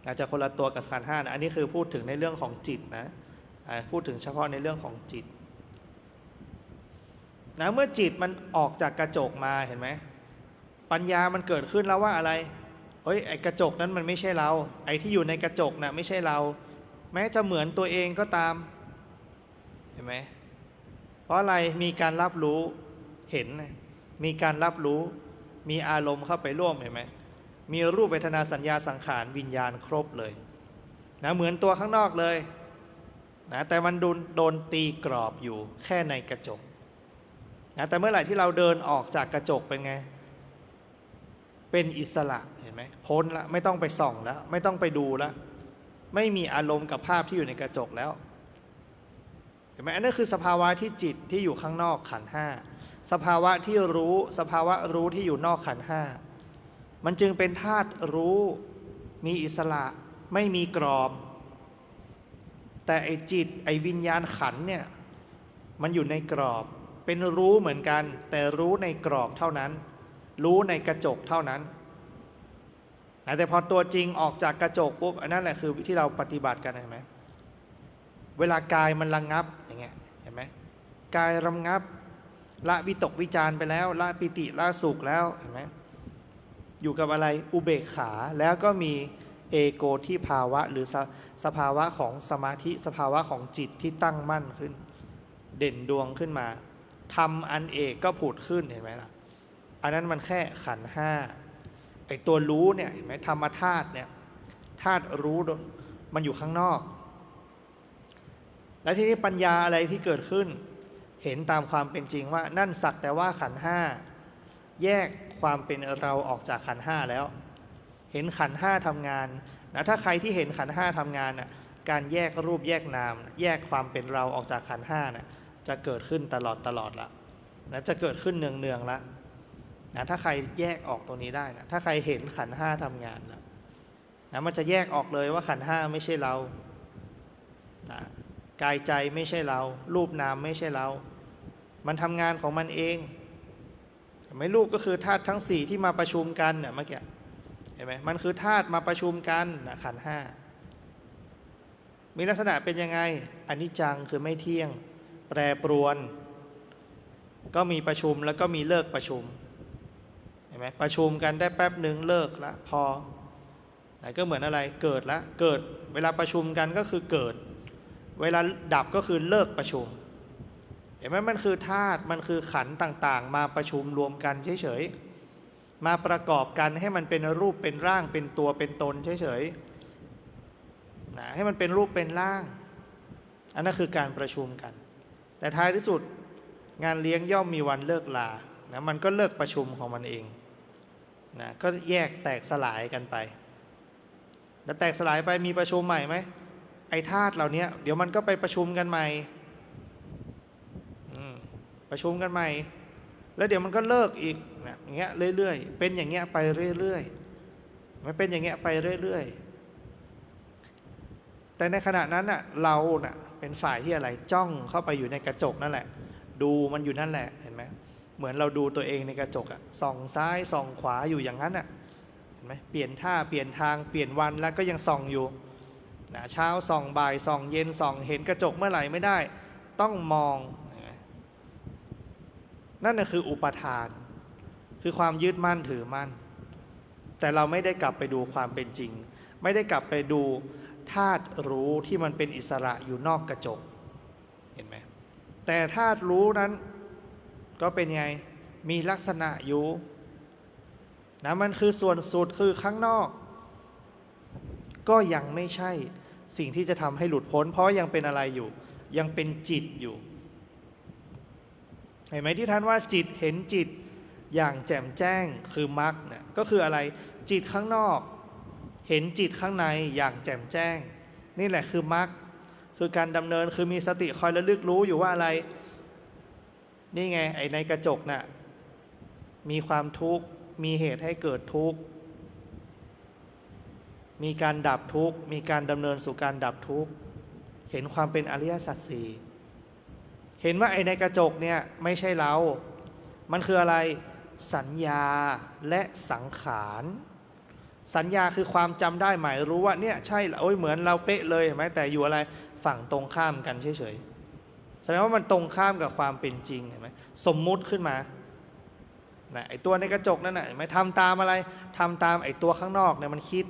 อาจจะคนละตัวกับขันธ์ห้านะอันนี้คือพูดถึงในเรื่องของจิตนะพูดถึงเฉพาะในเรื่องของจิตนะเมื่อจิตมันออกจากกระจกมาเห็นไหมปัญญามันเกิดขึ้นแล้วว่าอะไรไอ้กระจกนั้นมันไม่ใช่เราไอ้ที่อยู่ในกระจกนะไม่ใช่เราแม้จะเหมือนตัวเองก็ตามเห็นไหมเพราะอะไรมีการรับรู้เห็นมีการรับรู้มีอารมณ์เข้าไปร่วมเห็นไหมมีรูปเวทนาสัญญาสังขารวิญญาณครบเลยนะเหมือนตัวข้างนอกเลยนะแต่มันโดนตีกรอบอยู่แค่ในกระจกนะแต่เมื่อไหร่ที่เราเดินออกจากกระจกเป็นไงเป็นอิสระเห็นไหมพ้นละไม่ต้องไปส่องแล้วไม่ต้องไปดูแล้วไม่มีอารมณ์กับภาพที่อยู่ในกระจกแล้วเห็นไหมอันนั้นคือสภาวะที่จิตที่อยู่ข้างนอกขันธ์ห้าสภาวะที่รู้สภาวะรู้ที่อยู่นอกขันธ์ห้ามันจึงเป็นธาตุรู้มีอิสระไม่มีกรอบแต่ไอจิตไอวิญญาณขันธ์เนี่ยมันอยู่ในกรอบเป็นรู้เหมือนกันแต่รู้ในกรอบเท่านั้นรู้ในกระจกเท่านั้นแต่พอตัวจริงออกจากกระจกปุ๊บอันนั้นแหละคือที่เราปฏิบัติกันเห็นไหมเวลากายมันระงับอย่างเงี้ยเห็นไหมกายระงับละวิตกวิจารไปแล้วละปิติละสุขแล้วเห็นไหมอยู่กับอะไรอุเบกขาแล้วก็มีเอโกที่ภาวะหรือสภาวะของสมาธิสภาวะของจิตที่ตั้งมั่นขึ้นเด่นดวงขึ้นมาธรรมอันเอกก็ผุดขึ้นเห็นไหมล่ะอันนั้นมันแค่ขันธ์ห้าไอตัวรู้เนี่ยเห็นไหมธรรมธาตุเนี่ยธาตุรู้มันอยู่ข้างนอกแล้วทีนี้ปัญญาอะไรที่เกิดขึ้นเห็นตามความเป็นจริงว่านั่นสักแต่ว่าขันธ์ห้าแยกความเป็นเราออกจากขันธ์ห้าแล้วเห็นขันธ์ห้าทำงานนะถ้าใครที่เห็นขันธ์ห้าทำงานน่ะการแยกรูปแยกนามแยกความเป็นเราออกจากขันธ์ห้าน่ะจะเกิดขึ้นตลอดละนะจะเกิดขึ้นเนืองละนะถ้าใครแยกออกตรงนี้ได้นะถ้าใครเห็นขันธ์ห้าทำงานนะมันจะแยกออกเลยว่าขันธ์ห้าไม่ใช่เรานะกายใจไม่ใช่เรารูปนามไม่ใช่เรามันทำงานของมันเองไม่รูปก็คือธาตุทั้ง4ที่มาประชุมกันเนี่ยเมื่อกี้เห็นไหมมันคือธาตุมาประชุมกันนะขันธ์ห้ามีลักษณะเป็นยังไงอนิจจังคือไม่เที่ยงแปรปรวนก็มีประชุมแล้วก็มีเลิกประชุมเห็นไหมประชุมกันได้แป๊บหนึ่งเลิกละพอไหนก็เหมือนอะไรเกิดละเกิดเวลาประชุมกันก็คือเกิดเวลาดับก็คือเลิกประชุมเห็นไหมมันคือธาตุมันคือขันธ์ต่างๆมาประชุมรวมกันเฉยๆมาประกอบกันให้มันเป็นรูปเป็นร่างเป็นตัวเป็นตนเฉยๆนะให้มันเป็นรูปเป็นร่างอันนั้นคือการประชุมกันแต่ท้ายที่สุดงานเลี้ยงย่อมมีวันเลิกลานะมันก็เลิกประชุมของมันเองนะก็แยกแตกสลายกันไปแล้วแตกสลายไปมีประชุมใหม่ไหมไอ้ธาตุเหล่านี้เดี๋ยวมันก็ไปประชุมกันใหม่ประชุมกันใหม่แล้วเดี๋ยวมันก็เลิกอีกนะอย่างเงี้ยเรื่อยๆเป็นอย่างเงี้ยไปเรื่อยๆมันเป็นอย่างเงี้ยไปเรื่อยๆแต่ในขณะนั้นน่ะเราน่ะเป็นฝ่ายที่อะไรจ้องเข้าไปอยู่ในกระจกนั่นแหละดูมันอยู่นั่นแหละเห็นไหมเหมือนเราดูตัวเองในกระจกอ่ะส่องซ้ายส่องขวาอยู่อย่างนั้นอ่ะเห็นไหมเปลี่ยนท่าเปลี่ยนทางเปลี่ยนวันแล้วก็ยังส่องอยู่นะเช้าส่องบ่ายส่องเย็นส่องเห็นกระจกเมื่อไหร่ไม่ได้ต้องมองนั่นน่ะคืออุปทานคือความยึดมั่นถือมั่นแต่เราไม่ได้กลับไปดูความเป็นจริงไม่ได้กลับไปดูธาตุรู้ที่มันเป็นอิสระอยู่นอกกระจกเห็นไหมแต่ธาตุรู้นั้นก็เป็นไงมีลักษณะอยู่นะมันคือส่วนสุดคือข้างนอกก็ยังไม่ใช่สิ่งที่จะทำให้หลุดพ้นเพราะยังเป็นอะไรอยู่ยังเป็นจิตอยู่เห็นไหมที่ท่านว่าจิตเห็นจิตอย่างแจ่มแจ้งคือมรรคเนี่ยก็คืออะไรจิตข้างนอกเห็นจิตข้างในอย่างแจ่มแจ้งนี่แหละคือมรรคคือการดำเนินคือมีสติคอยระลึกรู้อยู่ว่าอะไรนี่ไงไอ้ในกระจกน่ะมีความทุกข์มีเหตุให้เกิดทุกข์มีการดับทุกข์มีการดำเนินสู่การดับทุกข์เห็นความเป็นอริยสัจสี่เห็นว่าไอ้ในกระจกเนี่ยไม่ใช่เรามันคืออะไรสัญญาและสังขาร สัญญาคือความจำได้หมายรู้ว่าเนี่ยใช่โอ้ยเหมือนเราเป๊ะเลยเห็นไหมแต่อยู่อะไรฝั่งตรงข้ามกันเฉยๆแสดงว่ามันตรงข้ามกับความเป็นจริงเห็นไหมสมมุติขึ้นมานะไอตัวในกระจกนั่นน่ะเห็นไหมทำตามอะไรทำตามไอตัวข้างนอกเนี่ยมันคิด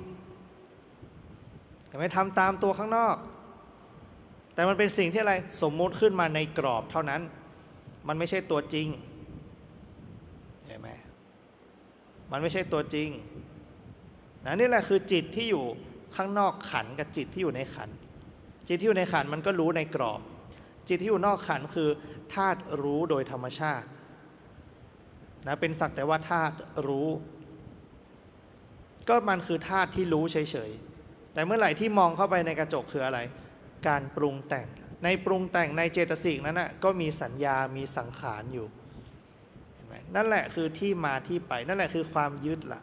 เห็นไหมทำตามตัวข้างนอกแต่มันเป็นสิ่งที่อะไรสมมุติขึ้นมาในกรอบเท่านั้นมันไม่ใช่ตัวจริงเห็นไหมมันไม่ใช่ตัวจริงนะนี่แหละคือจิตที่อยู่ข้างนอกขันกับจิตที่อยู่ในขันจิตที่อยู่ในขันมันก็รู้ในกรอบจิตที่อยู่นอกขันคือธาตุรู้โดยธรรมชาตินะเป็นสักแต่ว่าธาตุรู้ก็มันคือธาตุที่รู้เฉยๆแต่เมื่อไหร่ที่มองเข้าไปในกระจกคืออะไรการปรุงแต่งในปรุงแต่งในเจตสิกนั้นนะก็มีสัญญามีสังขารอยู่เห็นไหมนั่นแหละคือที่มาที่ไปนั่นแหละคือความยึดล่ะ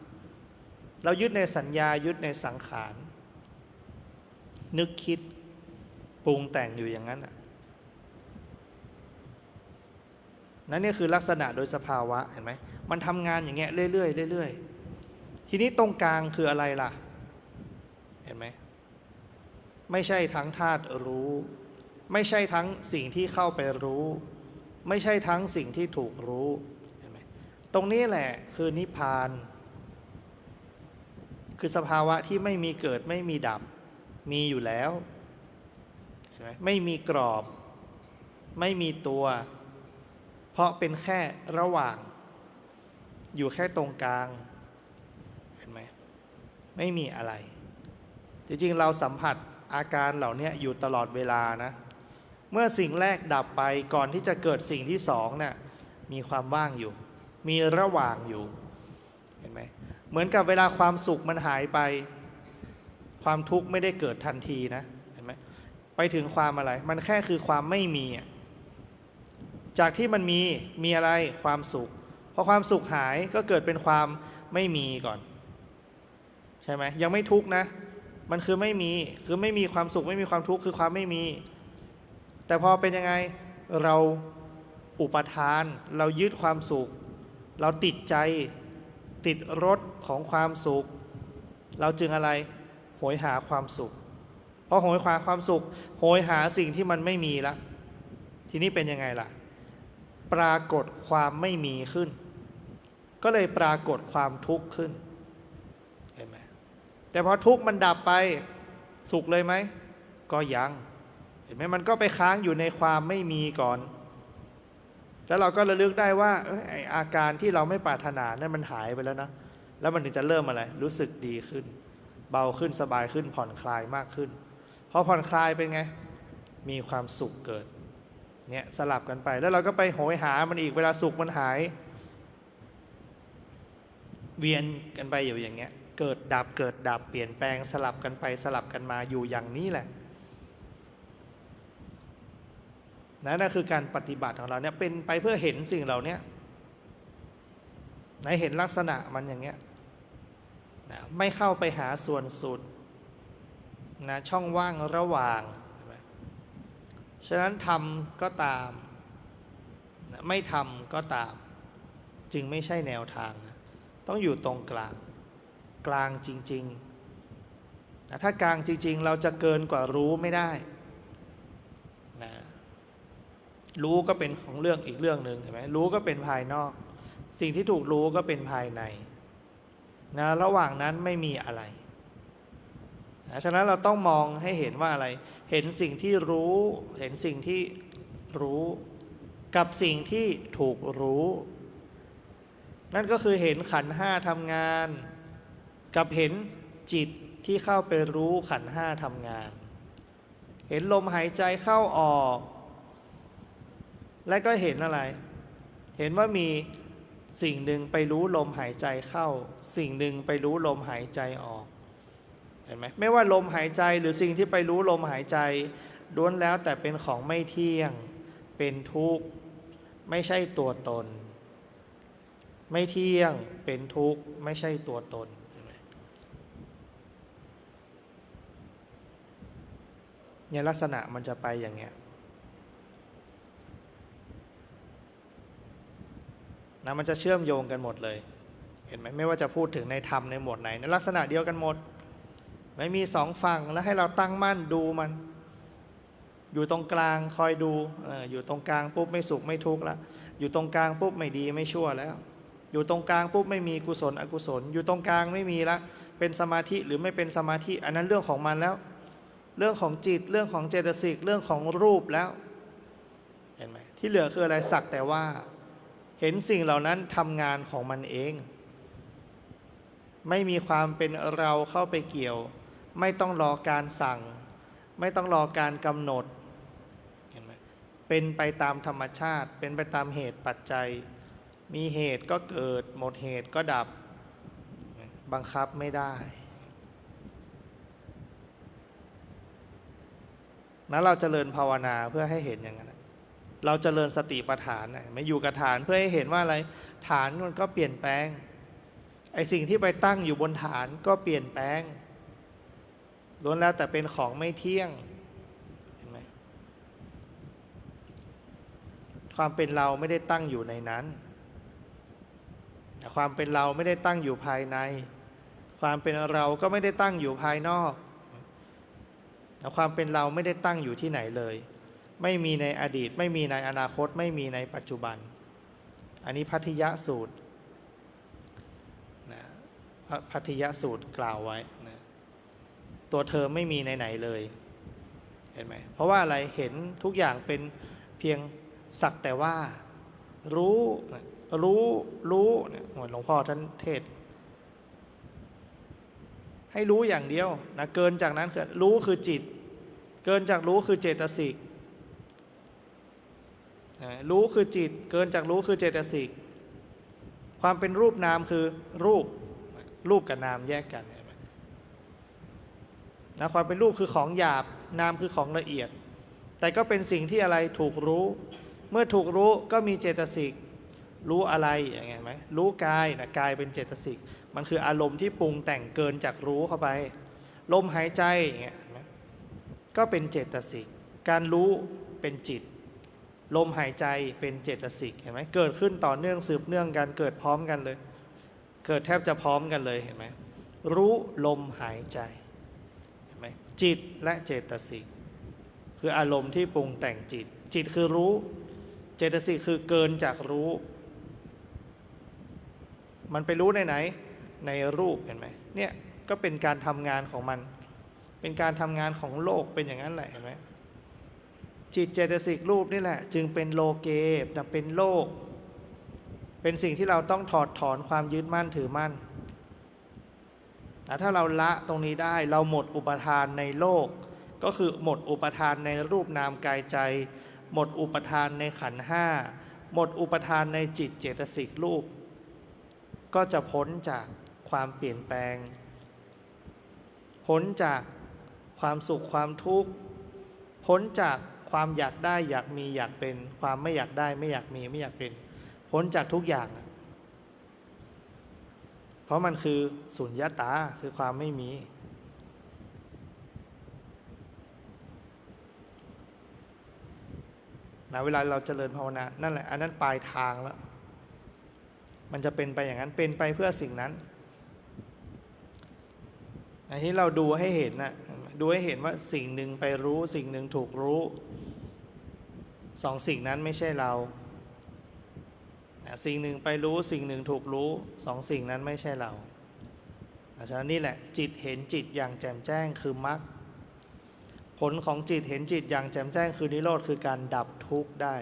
เรายึดในสัญญายึดในสังขารนึกคิดปรุงแต่งอยู่อย่างนั้นนั่นนี่คือลักษณะโดยสภาวะเห็นไหมมันทำงานอย่างเงี้ยเรื่อยๆเรื่อยๆทีนี้ตรงกลางคืออะไรล่ะเห็นไหมไม่ใช่ทั้งธาตุรู้ไม่ใช่ทั้งสิ่งที่เข้าไปรู้ไม่ใช่ทั้งสิ่งที่ถูกรู้เห็นไหมตรงนี้แหละคือนิพพานคือสภาวะที่ไม่มีเกิดไม่มีดับมีอยู่แล้วเห็นไหมไม่มีกรอบไม่มีตัวเพราะเป็นแค่ระหว่างอยู่แค่ตรงกลางเห็นไหมไม่มีอะไรจริงๆเราสัมผัสอาการเหล่านี้อยู่ตลอดเวลานะเมื่อสิ่งแรกดับไปก่อนที่จะเกิดสิ่งที่สองเนี่ยมีความว่างอยู่มีระหว่างอยู่เห็นไหมเหมือนกับเวลาความสุขมันหายไปความทุกข์ไม่ได้เกิดทันทีนะเห็นไหมไปถึงความอะไรมันแค่คือความไม่มีจากที่มันมีอะไรความสุขพอความสุขหายก็เกิดเป็นความไม่มีก่อนใช่ไหมยังไม่ทุกข์นะมันคือไม่มีคือไม่มีความสุขไม่มีความทุกข์คือความไม่มีแต่พอเป็นยังไงเราอุปทานเรายึดความสุขเราติดใจติดรสของความสุขเราจึงอะไรโหยหาความสุขพอโหยหาความสุขโหยหาสิ่งที่มันไม่มีละทีนี้เป็นยังไงล่ะปรากฏความไม่มีขึ้นก็เลยปรากฏความทุกข์ขึ้นเห็นไหมแต่พอทุกข์มันดับไปสุขเลยไหมก็ยังเห็นไหมมันก็ไปค้างอยู่ในความไม่มีก่อนแล้วเราก็ระลึกได้ว่าไอ้อาการที่เราไม่ปรารถนานั้นมันหายไปแล้วนะแล้วมันถึงจะเริ่มอะไรรู้สึกดีขึ้นเบาขึ้นสบายขึ้นผ่อนคลายมากขึ้นพอผ่อนคลายเป็นไงมีความสุขเกิดเนี่ยสลับกันไปแล้วเราก็ไปโหยหามันอีกเวลาสุขมันหายเวียนกันไปอยู่อย่างเงี้ยเกิดดับเกิดดับเปลี่ยนแปลงสลับกันไปสลับกันมาอยู่อย่างนี้แหละนั่นคือการปฏิบัติของเราเนี่ยเป็นไปเพื่อเห็นสิ่งเหล่านี้ไหนเห็นลักษณะมันอย่างเงี้ยนะไม่เข้าไปหาส่วนสุดนะช่องว่างระหว่างฉะนั้นทำก็ตามนะไม่ทำก็ตามจึงไม่ใช่แนวทางนะต้องอยู่ตรงกลางกลางจริงๆนะถ้ากลางจริงๆเราจะเกินกว่ารู้ไม่ได้นะรู้ก็เป็นของเรื่องอีกเรื่องหนึ่งเห็นไหมรู้ก็เป็นภายนอกสิ่งที่ถูกรู้ก็เป็นภายในนะระหว่างนั้นไม่มีอะไรนะฉะนั้นเราต้องมองให้เห็นว่าอะไรเห็นสิ่งที่รู้เห็นสิ่งที่รู้กับสิ่งที่ถูกรู้นั่นก็คือเห็นขันธ์ห้าทำงานกับเห็นจิตที่เข้าไปรู้ขันธ์ห้าทำงานเห็นลมหายใจเข้าออกและก็เห็นอะไรเห็นว่ามีสิ่งหนึ่งไปรู้ลมหายใจเข้าสิ่งหนึ่งไปรู้ลมหายใจออกเห็นไหมไม่ว่าลมหายใจหรือสิ่งที่ไปรู้ลมหายใจล้วนแล้วแต่เป็นของไม่เที่ยงเป็นทุกข์ไม่ใช่ตัวตนไม่เที่ยงเป็นทุกข์ไม่ใช่ตัวตนเนี่ยลักษณะมันจะไปอย่างเงี้ยนะมันจะเชื่อมโยงกันหมดเลย เห็นไหมไม่ว่าจะพูดถึงในธรรมในหมวดไหนในลักษณะเดียวกันหมดไม่มีสองฝั่งแล้วให้เราตั้งมั่นดูมันอยู่ตรงกลางคอยดูอยู่ตรงกลางปุ๊บไม่สุขไม่ทุกข์แล้วอยู่ตรงกลางปุ๊บไม่ดีไม่ชั่วแล้วอยู่ตรงกลางปุ๊บไม่มีกุศลอกุศลอยู่ตรงกลางไม่มีละเป็นสมาธิหรือไม่เป็นสมาธิอันนั้นเรื่องของมันแล้วเรื่องของจิตเรื่องของเจตสิกเรื่องของรูปแล้วเห็นไหมที่เหลือคืออะไรสักแต่ว่าเห็นสิ่งเหล่านั้นทำงานของมันเองไม่มีความเป็นเราเข้าไปเกี่ยวไม่ต้องรอการสั่งไม่ต้องรอการกำหนดเห็นไหมเป็นไปตามธรรมชาติเป็นไปตามเหตุปัจจัยมีเหตุก็เกิดหมดเหตุก็ดับบังคับไม่ได้นั้นเราเจริญภาวนาเพื่อให้เห็นอย่างนั้นเราเจริญสติปัฏฐานไม่อยู่กับฐานเพื่อให้เห็นว่าอะไรฐานมันก็เปลี่ยนแปลงไอ้สิ่งที่ไปตั้งอยู่บนฐานก็เปลี่ยนแปลงล้วนแล้วแต่เป็นของไม่เที่ยงเห็นไหมความเป็นเราไม่ได้ตั้งอยู่ในนั้นความเป็นเราไม่ได้ตั้งอยู่ภายในความเป็นเราก็ไม่ได้ตั้งอยู่ภายนอกความเป็นเราไม่ได้ตั้งอยู่ที่ไหนเลยไม่มีในอดีตไม่มีในอนาคตไม่มีในปัจจุบันอันนี้พัทธิยสูตรนะพัทธิยสูตรกล่าวไว้นะตัวเธอไม่มีในไหนเลยเห็นไหมเพราะว่าอะไรเห็นทุกอย่างเป็นเพียงสักแต่ว่ารู้เนี่ยหลวงพ่อท่านเทศให้รู้อย่างเดียวนะเกินจากนั้นคือรู้คือจิตเกินจากรู้คือเจตสิกรู้คือจิตเกินจากรู้คือเจตสิกความเป็นรูปนามคือรูปกับนามแยกกันนะความเป็นรูปคือของหยาบนามคือของละเอียดแต่ก็เป็นสิ่งที่อะไรถูกรู้เมื่อถูกรู้ก็มีเจตสิกรู้อะไรอย่างเงี้ยไหมรู้กายนะกายเป็นเจตสิกมันคืออารมณ์ที่ปรุงแต่งเกินจากรู้เข้าไปลมหายใจอย่างเงี้ยก็เป็นเจตสิกการรู้เป็นจิตลมหายใจเป็นเจตสิกเห็นไหมเกิดขึ้นต่อเนื่องสืบเนื่องกันเกิดพร้อมกันเลยเกิดแทบจะพร้อมกันเลยเห็นไหมรู้ลมหายใจเห็นไหมจิตและเจตสิกคืออารมณ์ที่ปรุงแต่งจิตจิตคือรู้เจตสิกคือเกินจากรู้มันไปรู้ในไหนในรูปเห็นไหมเนี่ยก็เป็นการทำงานของมันเป็นการทำงานของโลกเป็นอย่างนั้นแหละเห็นไหมจิตเจตสิกรูปนี่แหละจึงเป็นโลเกเป็นโลกเป็นสิ่งที่เราต้องถอดถอนความยึดมั่นถือมั่นถ้าเราละตรงนี้ได้เราหมดอุปทานในโลกก็คือหมดอุปทานในรูปนามกายใจหมดอุปทานในขันธ์ห้าหมดอุปทานในจิตเจตสิกรูปก็จะพ้นจากความเปลี่ยนแปลงพ้นจากความสุขความทุกข์พ้นจากความอยากได้อยากมีอยากเป็นความไม่อยากได้ไม่อยากมีไม่อยากเป็นพ้นจากทุกอย่างเพราะมันคือสุญญตาคือความไม่มีนะเวลาเราเจริญภาวนานั่นแหละอันนั้นปลายทางแล้วมันจะเป็นไปอย่างนั้นเป็นไปเพื่อสิ่งนั้นอันที่เราดูให้เห็นนะดูให้เห็นว่าสิ่งหนึ่งไปรู้สิ่งหนึ่งถูกรู้สองสิ่งนั้นไม่ใช่เราสิ่งหนึ่งไปรู้สิ่งหนึ่งถูกรู้สองสิ่งนั้นไม่ใช่เราฉะนั้นนี่แหละจิตเห็นจิตอย่างแจ่มแจ้งคือมรรคผลของจิตเห็นจิตอย่างแจ่มแจ้งคือนิโรธคือการดับทุกข์ได้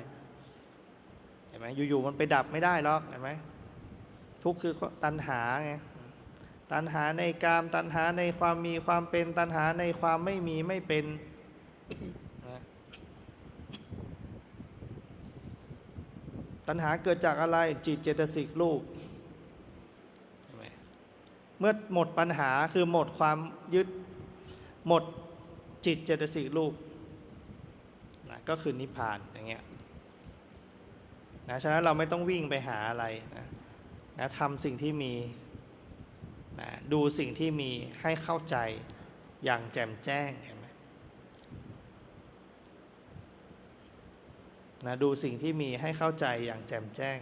เห็นไหมอยู่ๆมันไปดับไม่ได้หรอกเห็นไหมทุกข์คือตัณหาไงตัณหาในกามตัณหาในความมีความเป็นตัณหาในความไม่มีไม่เป็นตัณหาเกิดจากอะไรจิตเจตสิกรูปเมื่อหมดปัญหาคือหมดความยึดหมดจิตเจตสิกรูปนะก็คือนิพพานอย่างเงี้ยนะฉะนั้นเราไม่ต้องวิ่งไปหาอะไรนะทำสิ่งที่มีนะดูสิ่งที่มีให้เข้าใจอย่างแจ่มแจ้งเห็นไหมนะดูสิ่งที่มีให้เข้าใจอย่างแจ่มแจ้ง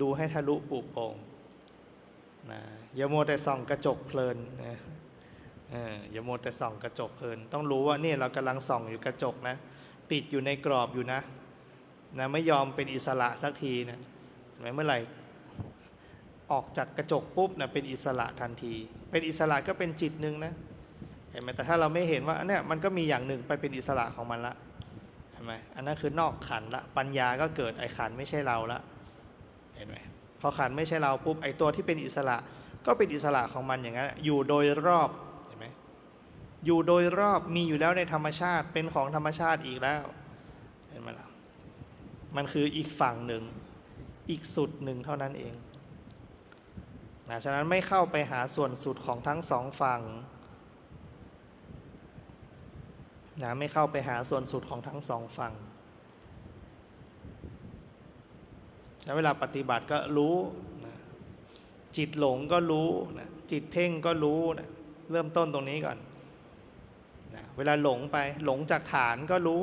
ดูให้ทะลุปุโปร่ง นะอย่ามัวแต่ส่องกระจกเพลินนะอย่ามัวแต่ส่องกระจกเพลินต้องรู้ว่านี่เรากำลังส่องอยู่กระจกนะติดอยู่ในกรอบอยู่นะไม่ยอมเป็นอิสระสักทีนะเมื่อไหร่ออกจากกระจกปุ๊บนะเป็นอิสระทันทีเป็นอิสระก็เป็นจิตหนึ่งนะเห็นไหมแต่ถ้าเราไม่เห็นว่าเนี่ยมันก็มีอย่างหนึ่งไปเป็นอิสระของมันละเห็นไหมอันนั้นคือนอกขันละปัญญาก็เกิดไอ้ขันไม่ใช่เราละเห็นไหมพอขันไม่ใช่เราปุ๊บไอ้ตัวที่เป็นอิสระก็เป็นอิสระของมันอย่างนั้นอยู่โดยรอบเห็นไหมอยู่โดยรอบมีอยู่แล้วในธรรมชาติเป็นของธรรมชาติอีกแล้วเห็นไหมล่ะมันคืออีกฝั่งหนึ่งอีกสุดหนึ่งเท่านั้นเองนะฉะนั้นไม่เข้าไปหาส่วนสุดของทั้งสองฝั่งนะไม่เข้าไปหาส่วนสุดของทั้งสองฝั่งใช้เวลาปฏิบัติก็รู้นะจิตหลงก็รู้นะจิตเพ่งก็รู้นะเริ่มต้นตรงนี้ก่อนนะเวลาหลงไปหลงจากฐานก็รู้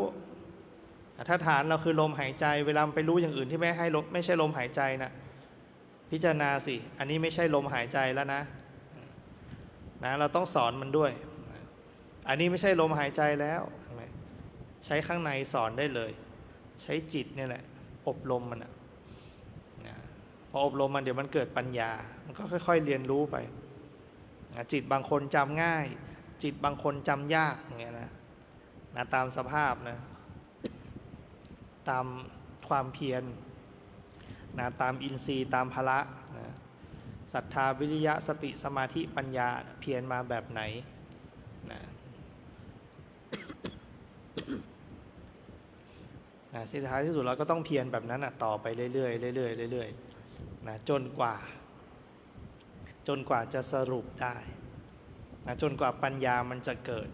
ถ้าฐานเราคือลมหายใจเวลาไปรู้อย่างอื่นที่ไม่ใช่ลมหายใจนะพิจารณาสิอันนี้ไม่ใช่ลมหายใจแล้วนะเราต้องสอนมันด้วยอันนี้ไม่ใช่ลมหายใจแล้วใช้ข้างในสอนได้เลยใช้จิตนี่แหละอบรมมันพออบรมมันเดี๋ยวมันเกิดปัญญามันก็ค่อยๆเรียนรู้ไปจิตบางคนจำง่ายจิตบางคนจำยากอย่างเงี้ยนะตามสภาพนะตามความเพียรตามอินทรีย์ตามพละศรัทธาวิริยะสติสมาธิปัญญาเพียรมาแบบไหนสุดท้ายที่สุดเราก็ต้องเพียรแบบนั้นต่อไปเรื่อยๆเรื่อยๆเรื่อยๆจนกว่าจะสรุปได้จนกว่าปัญญามันจะเกิด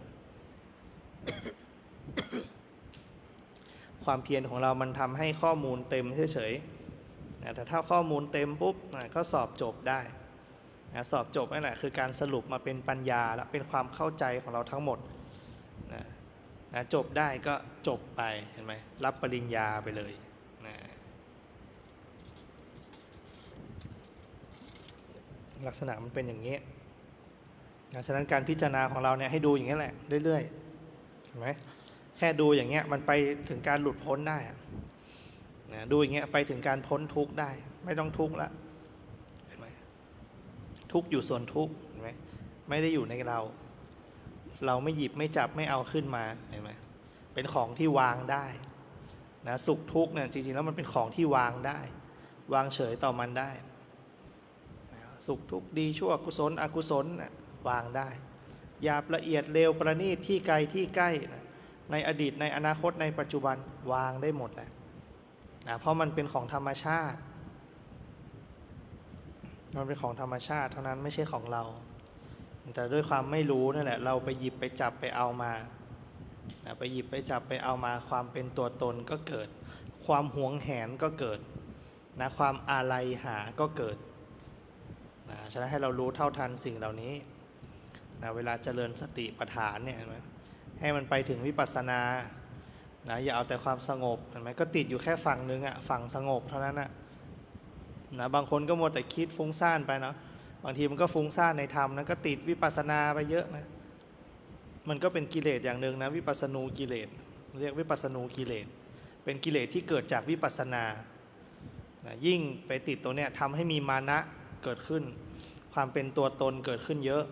ความเพียรของเรามันทำให้ข้อมูลเต็มเฉยๆแต่ถ้าข้อมูลเต็มปุ๊บก็สอบจบได้สอบจบนั่นแหละคือการสรุปมาเป็นปัญญาและเป็นความเข้าใจของเราทั้งหมดจบได้ก็จบไปเห็นไหมรับปริญญาไปเลยลักษณะมันเป็นอย่างนี้ฉะนั้นการพิจารณาของเราเนี่ยให้ดูอย่างนี้แหละเรื่อยๆเห็นไหมแค่ดูอย่างเงี้ยมันไปถึงการหลุดพ้นได้ดูอย่างเงี้ยไปถึงการพ้นทุกข์ได้ไม่ต้องทุกข์ละเห็นไหมทุกข์อยู่ส่วนทุกข์เห็นไหมไม่ได้อยู่ในเราไม่หยิบไม่จับไม่เอาขึ้นมาเห็นไหมเป็นของที่วางได้สุขทุกข์เนี่ยจริงๆแล้วมันเป็นของที่วางได้วางเฉยต่อมันได้สุขทุกข์ดีชั่วกุศลอกุศลวางได้หยาบละเอียดเลวประณีตที่ไกลที่ใกล้ในอดีตในอนาคตในปัจจุบันวางได้หมดแหละเพราะมันเป็นของธรรมชาติมันเป็นของธรรมชาติเท่านั้นไม่ใช่ของเราแต่ด้วยความไม่รู้นั่นแหละเราไปหยิบไปจับไปเอามาไปหยิบไปจับไปเอามาความเป็นตัวตนก็เกิดความหวงแหนก็เกิดความอาลัยหาก็เกิดฉะนั้นให้เรารู้เท่าทันสิ่งเหล่านี้เวลาเจริญสติปัฏฐานเนี่ยให้มันไปถึงวิปัสสนาอย่าเอาแต่ความสงบเห็นไหมก็ติดอยู่แค่ฝั่งนึงฝั่งสงบเท่านั้นบางคนก็มัวแต่คิดฟุ้งซ่านไปเนาะบางทีมันก็ฟุ้งซ่านในธรรมนั้นก็ติดวิปัสสนาไปเยอะนะมันก็เป็นกิเลสอย่างหนึ่งนะวิปัสสนูกิเลสเรียกวิปัสสนูกิเลสเป็นกิเลสที่เกิดจากวิปัสสนายิ่งไปติดตัวเนี้ยทำให้มีมานะเกิดขึ้นความเป็นตัวตนเกิดขึ้นเยอะ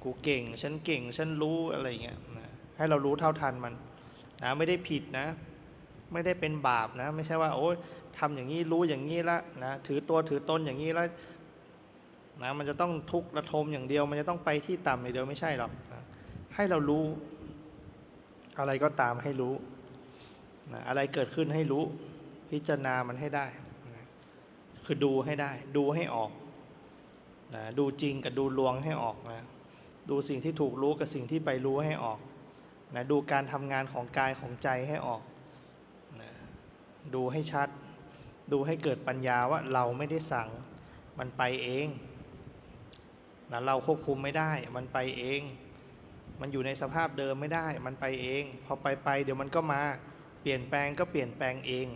กูเก่งฉันเก่งฉันรู้อะไรอย่างเงี้ยให้เรารู้เท่าทันมันไม่ได้ผิดนะไม่ได้เป็นบาปนะไม่ใช่ว่าโอ้ทำอย่างนี้รู้อย่างนี้ละถือตัวถือตนอย่างนี้แล้วมันจะต้องทุกข์ระทมอย่างเดียวมันจะต้องไปที่ต่ำอย่างเดียวไม่ใช่หรอกให้เรารู้อะไรก็ตามให้รู้อะไรเกิดขึ้นให้รู้พิจารณามันให้ได้คือดูให้ได้ดูให้ออกดูจริงกับดูลวงให้ออกดูสิ่งที่ถูกรู้กับสิ่งที่ไปรู้ให้ออกดูการทำงานของกายของใจให้ออกดูให้ชัดดูให้เกิดปัญญาว่าเราไม่ได้สั่งมันไปเองเราควบคุมไม่ได้มันไปเองมันอยู่ในสภาพเดิมไม่ได้มันไปเองพอไปเดี๋ยวมันก็มาเปลี่ยนแปลงก็เปลี่ยนแปลงเอง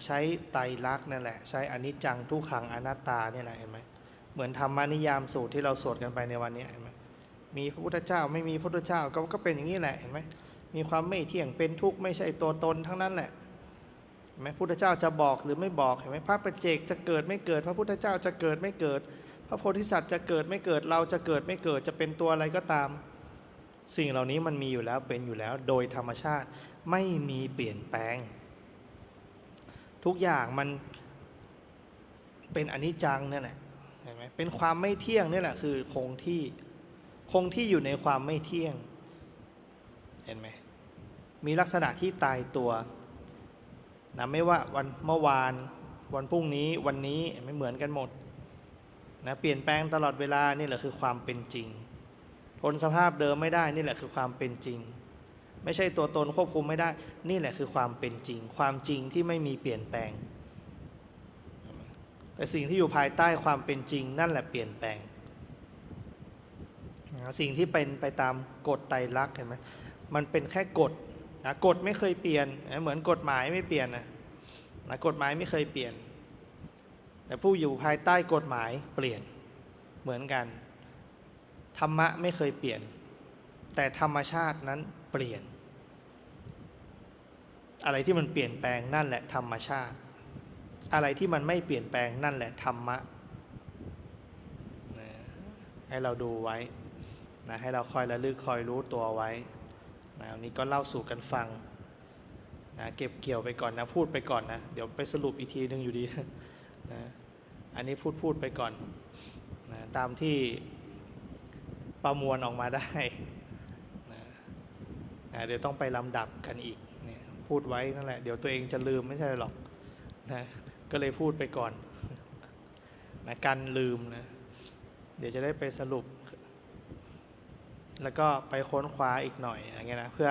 ใช้ไตรลักษณ์นั่นแหละใช้อนิจจังทุกขังอนัตตาเนี่ยแหละเห็นไหม เหมือนธรรมนิยามสูตรที่เราสวดกันไปในวันนี้เห็นไหมมีพระพุทธเจ้าไม่มีพระพุทธเจ้าก็เป็นอย่างนี้แหละเห็นไหมมีความไม่เที่ยงเป็นทุกข์ไม่ใช่ตัวตนทั้งนั้นแหละเห็นไหมพุทธเจ้าจะบอกหรือไม่บอกเห็นไหมพระปัจเจกจะเกิดไม่เกิดพระพุทธเจ้าจะเกิดไม่เกิดพระโพธิสัตว์จะเกิดไม่เกิดเราจะเกิดไม่เกิดจะเป็นตัวอะไรก็ตามสิ่งเหล่านี้มันมีอยู่แล้วเป็นอยู่แล้วโดยธรรมชาติไม่มีเปลี่ยนแปลงทุกอย่างมันเป็นอนิจจังนี่แหละเห็นไหมเป็นความไม่เที่ยงนี่แหละคือคงที่อยู่ในความไม่เที่ยงเห็นไหมมีลักษณะที่ตายตัวนะไม่ว่าวันเมื่อวานวันพรุ่งนี้วันนี้ไม่เหมือนกันหมดนะเปลี่ยนแปลงตลอดเวลานี่แหละคือความเป็นจริงทนสภาพเดิมไม่ได้นี่แหละคือความเป็นจริงไม่ใช่ตัวตนควบคุมไม่ได้นี่แหละคือความเป็นจริงความจริงที่ไม่มีเปลี่ยนแปลงแต่สิ่งที่อยู่ภายใต้ความเป็นจริงนั่นแหละเปลี่ยนแปลงสิ่งที่เป็นไปตามกฎไตรลักษณ์เห็นไหมมันเป็นแค่กฎนะกฎไม่เคยเปลี่ยนเหมือนกฎหมายไม่เปลี่ยนนะกฎหมายไม่เคยเปลี่ยนแต่ผู้อยู่ภายใต้กฎหมายเปลี่ยนเหมือนกันธรรมะไม่เคยเปลี่ยนแต่ธรรมชาตินั้นเปลี่ยนอะไรที่มันเปลี่ยนแปลงนั่นแหละธรรมชาติอะไรที่มันไม่เปลี่ยนแปลงนั่นแหละธรรมะให้เราดูไว้นะให้เราคอยระลึกคอยรู้ตัวไว้นะวันนี้ก็เล่าสู่กันฟังนะเก็บเกี่ยวไปก่อนนะพูดไปก่อนนะเดี๋ยวไปสรุปอีกทีนึงอยู่ดีนะอันนี้พูดไปก่อนนะตามที่ประมวลออกมาได้นะเดี๋ยวต้องไปลำดับกันอีกเนี่ยพูดไว้นั่นแหละเดี๋ยวตัวเองจะลืมไม่ใช่หรอกนะก็เลยพูดไปก่อนนะกันลืมนะเดี๋ยวจะได้ไปสรุปแล้วก็ไปค้นคว้าอีกหน่อยอย่างเงี้ยนะเพื่อ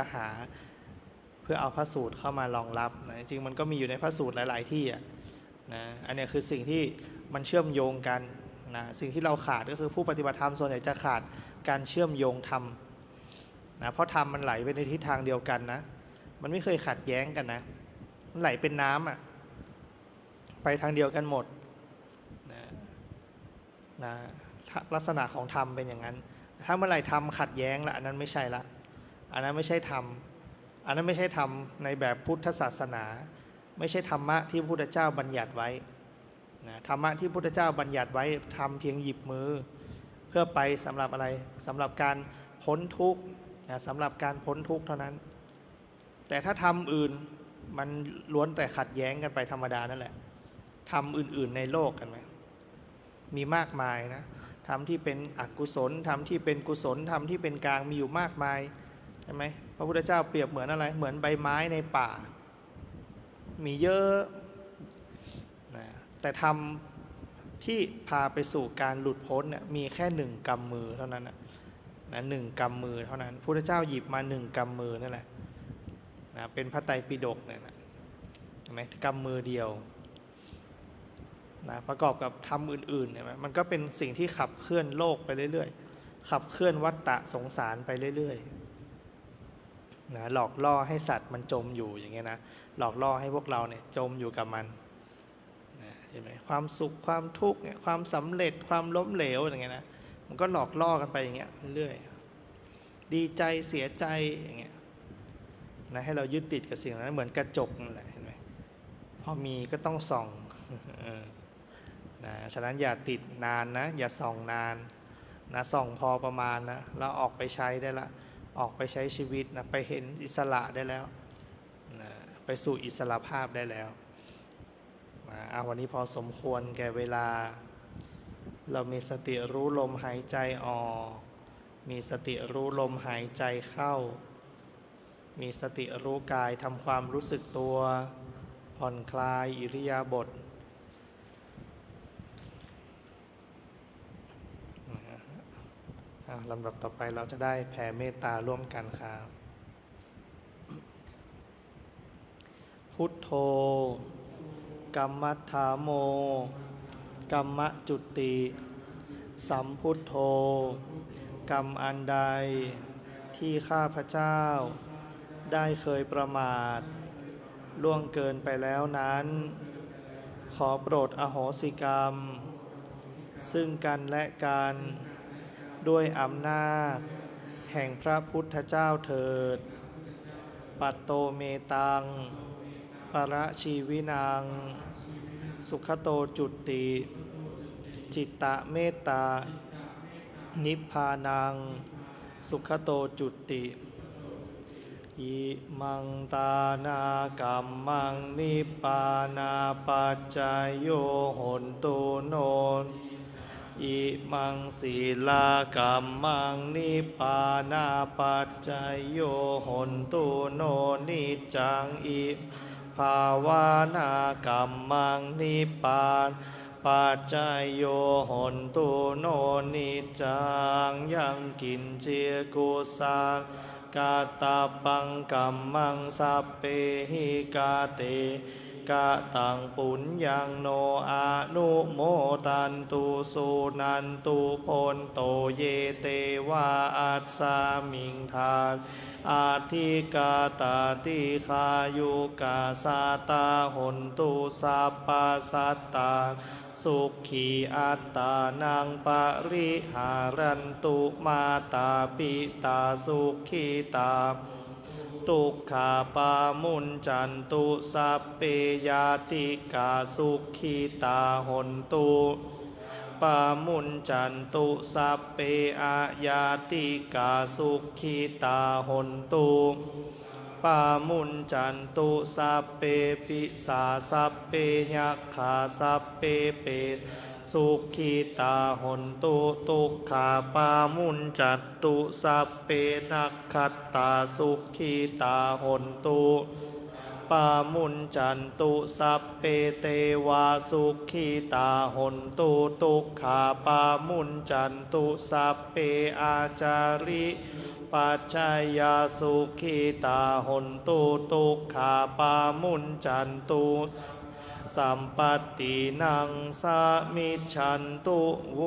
เอาพระสูตรเข้ามารองรับนะจริงมันก็มีอยู่ในพระสูตรหลายๆที่นะอันนี้คือสิ่งที่มันเชื่อมโยงกันนะสิ่งที่เราขาดก็คือผู้ปฏิบัติธรรมส่วนใหญ่จะขาดการเชื่อมโยงธรรมนะเพราะธรรมมันไหลไปในทิศทางเดียวกันนะมันไม่เคยขัดแย้งกันนะมันไหลเป็นน้ำไปทางเดียวกันหมดนะลักษณะของธรรมเป็นอย่างนั้นถ้าเมื่อไหร่ธรรมขัดแย้งละอันนั้นไม่ใช่ละอันนั้นไม่ใช่ธรรมอันนั้นไม่ใช่ธรรมในแบบพุทธศาสนาไม่ใช่ธรรมะที่พระพุทธเจ้าบัญญัติไว้นะธรรมะที่พระพุทธเจ้าบัญญัติไว้ทำเพียงหยิบมือเพื่อไปสำหรับอะไรสำหรับการพ้นทุกข์นะสำหรับการพ้นทุกข์เท่านั้นแต่ถ้าธรรมอื่นมันล้วนแต่ขัดแย้งกันไปธรรมดานั่นแหละธรรมอื่นๆในโลกกันไหมมีมากมายนะธรรมที่เป็นอกุศลธรรมที่เป็นกุศลธรรมที่เป็นกลางมีอยู่มากมายใช่ไหมพระพุทธเจ้าเปรียบเหมือนอะไรเหมือนใบไม้ในป่ามีเยอะนะแต่ธรรมที่พาไปสู่การหลุดพ้นเนี่ยมีแค่1 กำมือเท่านั้นนะ1 กำมือเท่านั้นพระพุทธเจ้าหยิบมา1 กำมือนั่นแหละนะเป็นพระไตรปิฎกเนี่ยนะเห็นไหมกำมือเดียวนะประกอบกับธรรมอื่นๆเนี่ยมันก็เป็นสิ่งที่ขับเคลื่อนโลกไปเรื่อยๆขับเคลื่อนวัฏฏะสงสารไปเรื่อยๆนะหลอกล่อให้สัตว์มันจมอยู่อย่างเงี้ยนะหลอกล่อให้พวกเราเนี่ยจมอยู่กับมันนะเห็นไหมความสุขความทุกข์เนี่ยความสำเร็จความล้มเหลวอย่างเงี้ยนะมันก็หลอกล่อกันไปอย่างเงี้ยเรื่อยๆดีใจเสียใจอย่างเงี้ยนะให้เรายึดติดกับสิ่งนั้นเหมือนกระจกนั่นแหละเห็นไหมพอมีก็ต้องส่องนะฉะนั้นอย่าติดนานนะอย่าส่องนานนะส่องพอประมาณนะแล้วออกไปใช้ได้ละออกไปใช้ชีวิตนะไปเห็นอิสระได้แล้วนะไปสู่อิสระภาพได้แล้วนะวันนี้พอสมควรแก่เวลาเรามีสติรู้ลมหายใจออกมีสติรู้ลมหายใจเข้ามีสติรู้กายทำความรู้สึกตัวผ่อนคลายอิริยาบถลำดับต่อไปเราจะได้แผ่เมตตาร่วมกันครับพุทโธกัมมัฏฐาโมกัมมะจุติสัมพุทโธกรรมอันใดที่ข้าพเจ้าได้เคยประมาทล่วงเกินไปแล้วนั้นขอโปรดอโหสิกรรม ซึ่งกันและกันด้วยอำนาจแห่งพระพุทธเจ้าเถิดปัตโตเมตังปรชีวินังสุขโตจุติจิตตะเมตตานิพพานังสุขโตจุติอิมังตานากัมมังนิพพานาปัจจายโยโหนตุโนอิมังศีลากัมมังนิพพานาปัจจายโยโหนตุโนนิจจังอิภาวานากัมมังนิพพานปัจจายโยโหนตุโนนิจจังยังกินเจกุสากาตาปังกัมมังสัพเพหิกาเตกะตังปุญญังโนอานุโมตันตุสุนันตุพนโตเยเตวาอัสสามิงทานอาทิกาตาติคายุกาสาตาหนตุสัพพสัตตาสุขีอัตตานังปริหารันตุมาตาปิตาสุขีตาทุกขาปามุนจันตุสัพเพยาติกาสุขีตาหนตุปามุนจันตุสัพเพอายาติกาสุขีตาหนตุปามุนจันตุสัพเพปิสาสัพเพยัคขาสัพเพเปตสุขีตาหนตุทุกขาปามุนจันตุสัพเพนักขัตตาสุขีตาหนตุปามุนจันตุสัพเพเตวาสุขีตาหนตุทุกขาปามุนจันตุสัพเพอาจาริปัจจายาสุขีตาหนตุทุกขาปามุนจันตุสัมปตินังสามิจฉันตุโว